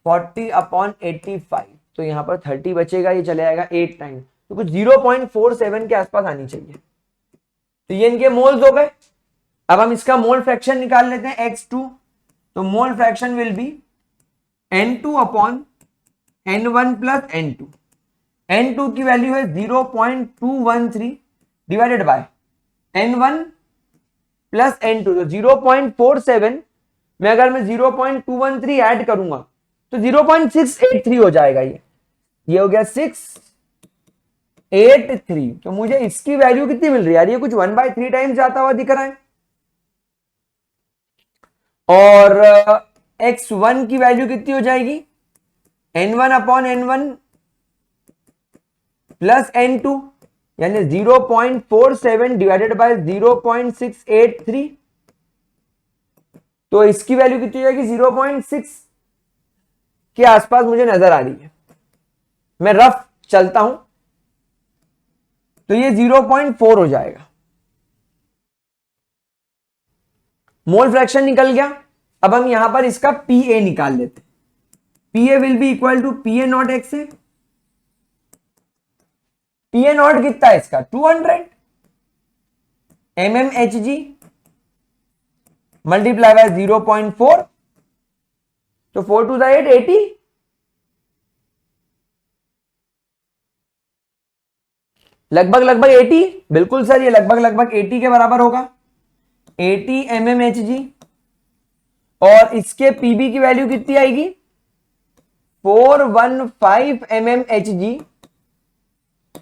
40 अपॉन 85, तो यहां पर 30 बचेगा, ये चले जाएगा 8 टाइम, तो कुछ 0.47 के आसपास आनी चाहिए। तो ये इनके मोल्स हो गए। अब हम इसका मोल फ्रैक्शन निकाल लेते हैं X2, तो mole fraction will be N2 upon N1 plus N2। N2 की वैल्यू है 0.213 divided by N1 plus N2, तो 0.47 में अगर मैं 0.213 ऐड करूंगा तो 0.683 हो जाएगा। ये हो गया 683। तो मुझे इसकी वैल्यू कितनी मिल रही है यार? ये कुछ 1/3 टाइम्स जाता हुआ दिख रहा है। और X1 की वैल्यू कितनी हो जाएगी? N1 upon N1 plus N2, यानी 0.47 डिवाइडेड बाय 0.683, तो इसकी वैल्यू कितनी हो जाएगी? 0.6 के आसपास मुझे नजर आ रही है। मैं रफ चलता हूं तो ये 0.4 हो जाएगा। मोल फ्रैक्शन निकल गया। अब हम यहां पर इसका PA निकाल लेते हैं। PA will be equal to PA not X है। PA नॉट कितना है इसका? 200 mmHg मल्टीप्लाई बाय 0.4, तो 4 to the 8, 80। लगभग 80, बिल्कुल सर, ये लगभग 80 के बराबर होगा, 80 mmHg। और इसके PB की वैल्यू कितनी आएगी? 415 mmHg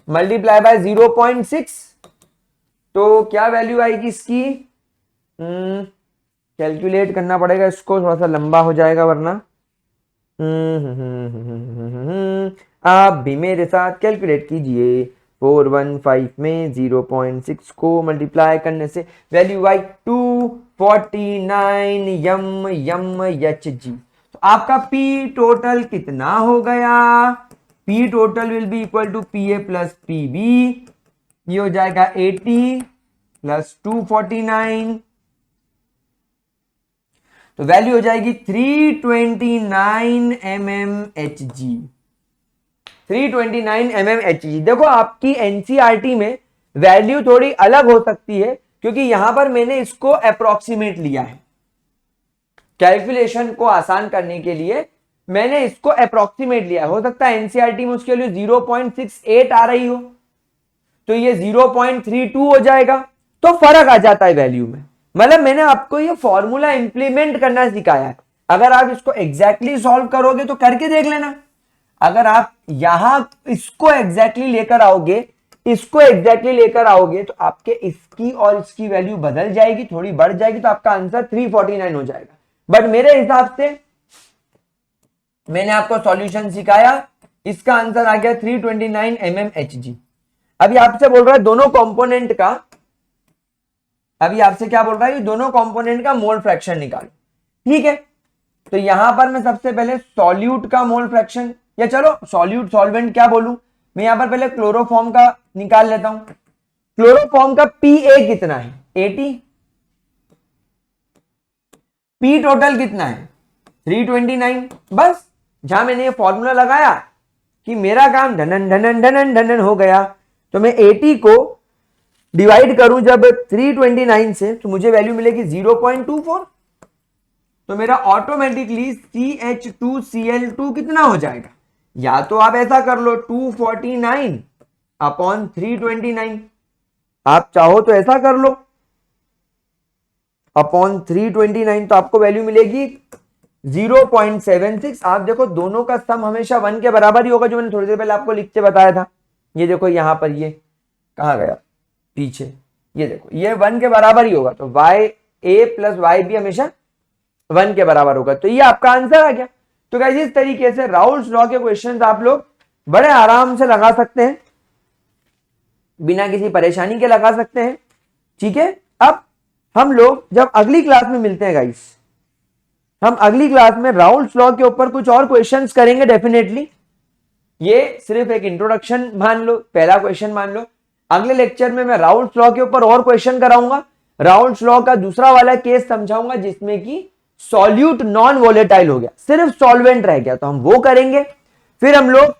मल्टीप्लाई बाय 0.6, तो क्या वैल्यू आएगी इसकी? कैलकुलेट करना पड़ेगा इसको, थोड़ा सा लंबा हो जाएगा वरना। आप भी मेरे साथ कैलकुलेट कीजिए। 415 में 0.6 को मल्टीप्लाई करने से वैल्यू आई 249 mmHg। तो आपका P टोटल कितना हो गया? P total will be equal to PA plus PB, ये हो जाएगा 80 प्लस 249, तो वैल्यू हो जाएगी 329 mmHg, 329 mmHg। देखो, आपकी एनसीईआरटी में वैल्यू थोड़ी अलग हो सकती है, क्योंकि यहां पर मैंने इसको अप्रोक्सीमेट लिया है, कैलकुलेशन को आसान करने के लिए मैंने इसको अप्रोक्सीमेट लिया है। हो सकता है एनसीईआरटी में उसके लिए 0.68 आ रही हो, तो ये 0.32 हो जाएगा, तो फर्क आ जाता है वैल्यू में। मतलब मैंने आपको ये फॉर्मूला इंप्लीमेंट करना सिखाया है। अगर आप इसको एग्जैक्टली सॉल्व करोगे तो करके देख लेना, अगर आप यहां इसको एग्जैक्टली लेकर आओगे, इसको एग्जैक्टली लेकर आओगे, तो आपके इसकी और इसकी वैल्यू बदल जाएगी, थोड़ी बढ़ जाएगी, तो आपका आंसर 349 हो जाएगा। बट मेरे हिसाब से मैंने आपको सॉल्यूशन सिखाया, इसका आंसर आ गया 329 mmHg। अभी आपसे बोल रहा है दोनों कंपोनेंट का, अभी आपसे क्या बोल रहा है, दोनों कंपोनेंट का मोल फ्रैक्शन निकालो। ठीक है, तो यहां पर मैं सबसे पहले सॉल्यूट का मोल फ्रैक्शन, या चलो सॉल्यूट सॉल्वेंट क्या बोलूं, मैं यहां पर पहले क्लोरोफॉर्म का निकाल लेता हूं। क्लोरोफॉर्म का पीए कितना है, 80, पी टोटल कितना है 329। बस जहां मैंने ये फॉर्मूला लगाया कि मेरा काम धनन धनन धनन धनन हो गया, तो मैं 80 को डिवाइड करूं जब 329 से, तो मुझे वैल्यू मिलेगी 0.24, तो मेरा ऑटोमेटिकली CH2Cl2 कितना हो जाएगा, या तो आप ऐसा कर लो 249 अपॉन 329, आप चाहो तो ऐसा कर लो अपॉन 329, तो आपको वैल्यू मिलेगी 0.76। आप देखो दोनों का सम हमेशा 1 के बराबर ही होगा, जो मैंने थोड़ी देर पहले आपको लिख के बताया था। ये देखो यहां पर, ये कहां गया पीछे, ये देखो ये 1 के बराबर ही होगा, तो YA प्लस YB हमेशा 1 के बराबर होगा, तो ये आपका आंसर आ गया। तो गाइस इस तरीके से राउल्स लॉ के क्वेश्चंस आप लोग बड़े आराम से लगा सकते हैं, बिना किसी परेशानी के लगा सकते हैं। ठीक है, अब हम लोग जब अगली क्लास में मिलते हैं गाइस, हम अगली क्लास में राउल्स लॉ के ऊपर कुछ और क्वेश्चंस करेंगे डेफिनेटली। ये सिर्फ एक इंट्रोडक्शन मान लो, पहला क्वेश्चन मान लो। अगले लेक्चर में मैं राउल्स लॉ के ऊपर और क्वेश्चन कराऊंगा, राउल्स लॉ का दूसरा वाला केस समझाऊंगा जिसमें कि सॉल्यूट नॉन वोलेटाइल हो गया, सिर्फ सॉल्वेंट रह गया, तो हम वो करेंगे। फिर हम लोग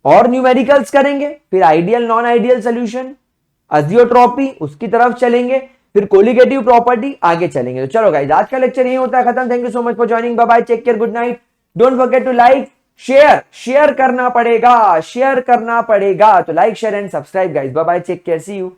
और न्यूमेरिकल्स करेंगे, फिर आइडियल नॉन आइडियल सोल्यूशन, अजियोट्रॉपी, उसकी तरफ चलेंगे, फिर कोलिगेटिव प्रॉपर्टी, आगे चलेंगे। तो चलो गाइस आज का लेक्चर यही होता है खत्म। Thank you so much for joining, bye bye, take care, good night. Don't forget to like share करना पड़ेगा, शेयर करना पड़ेगा, तो like share and subscribe guys. Bye bye, take care, see you.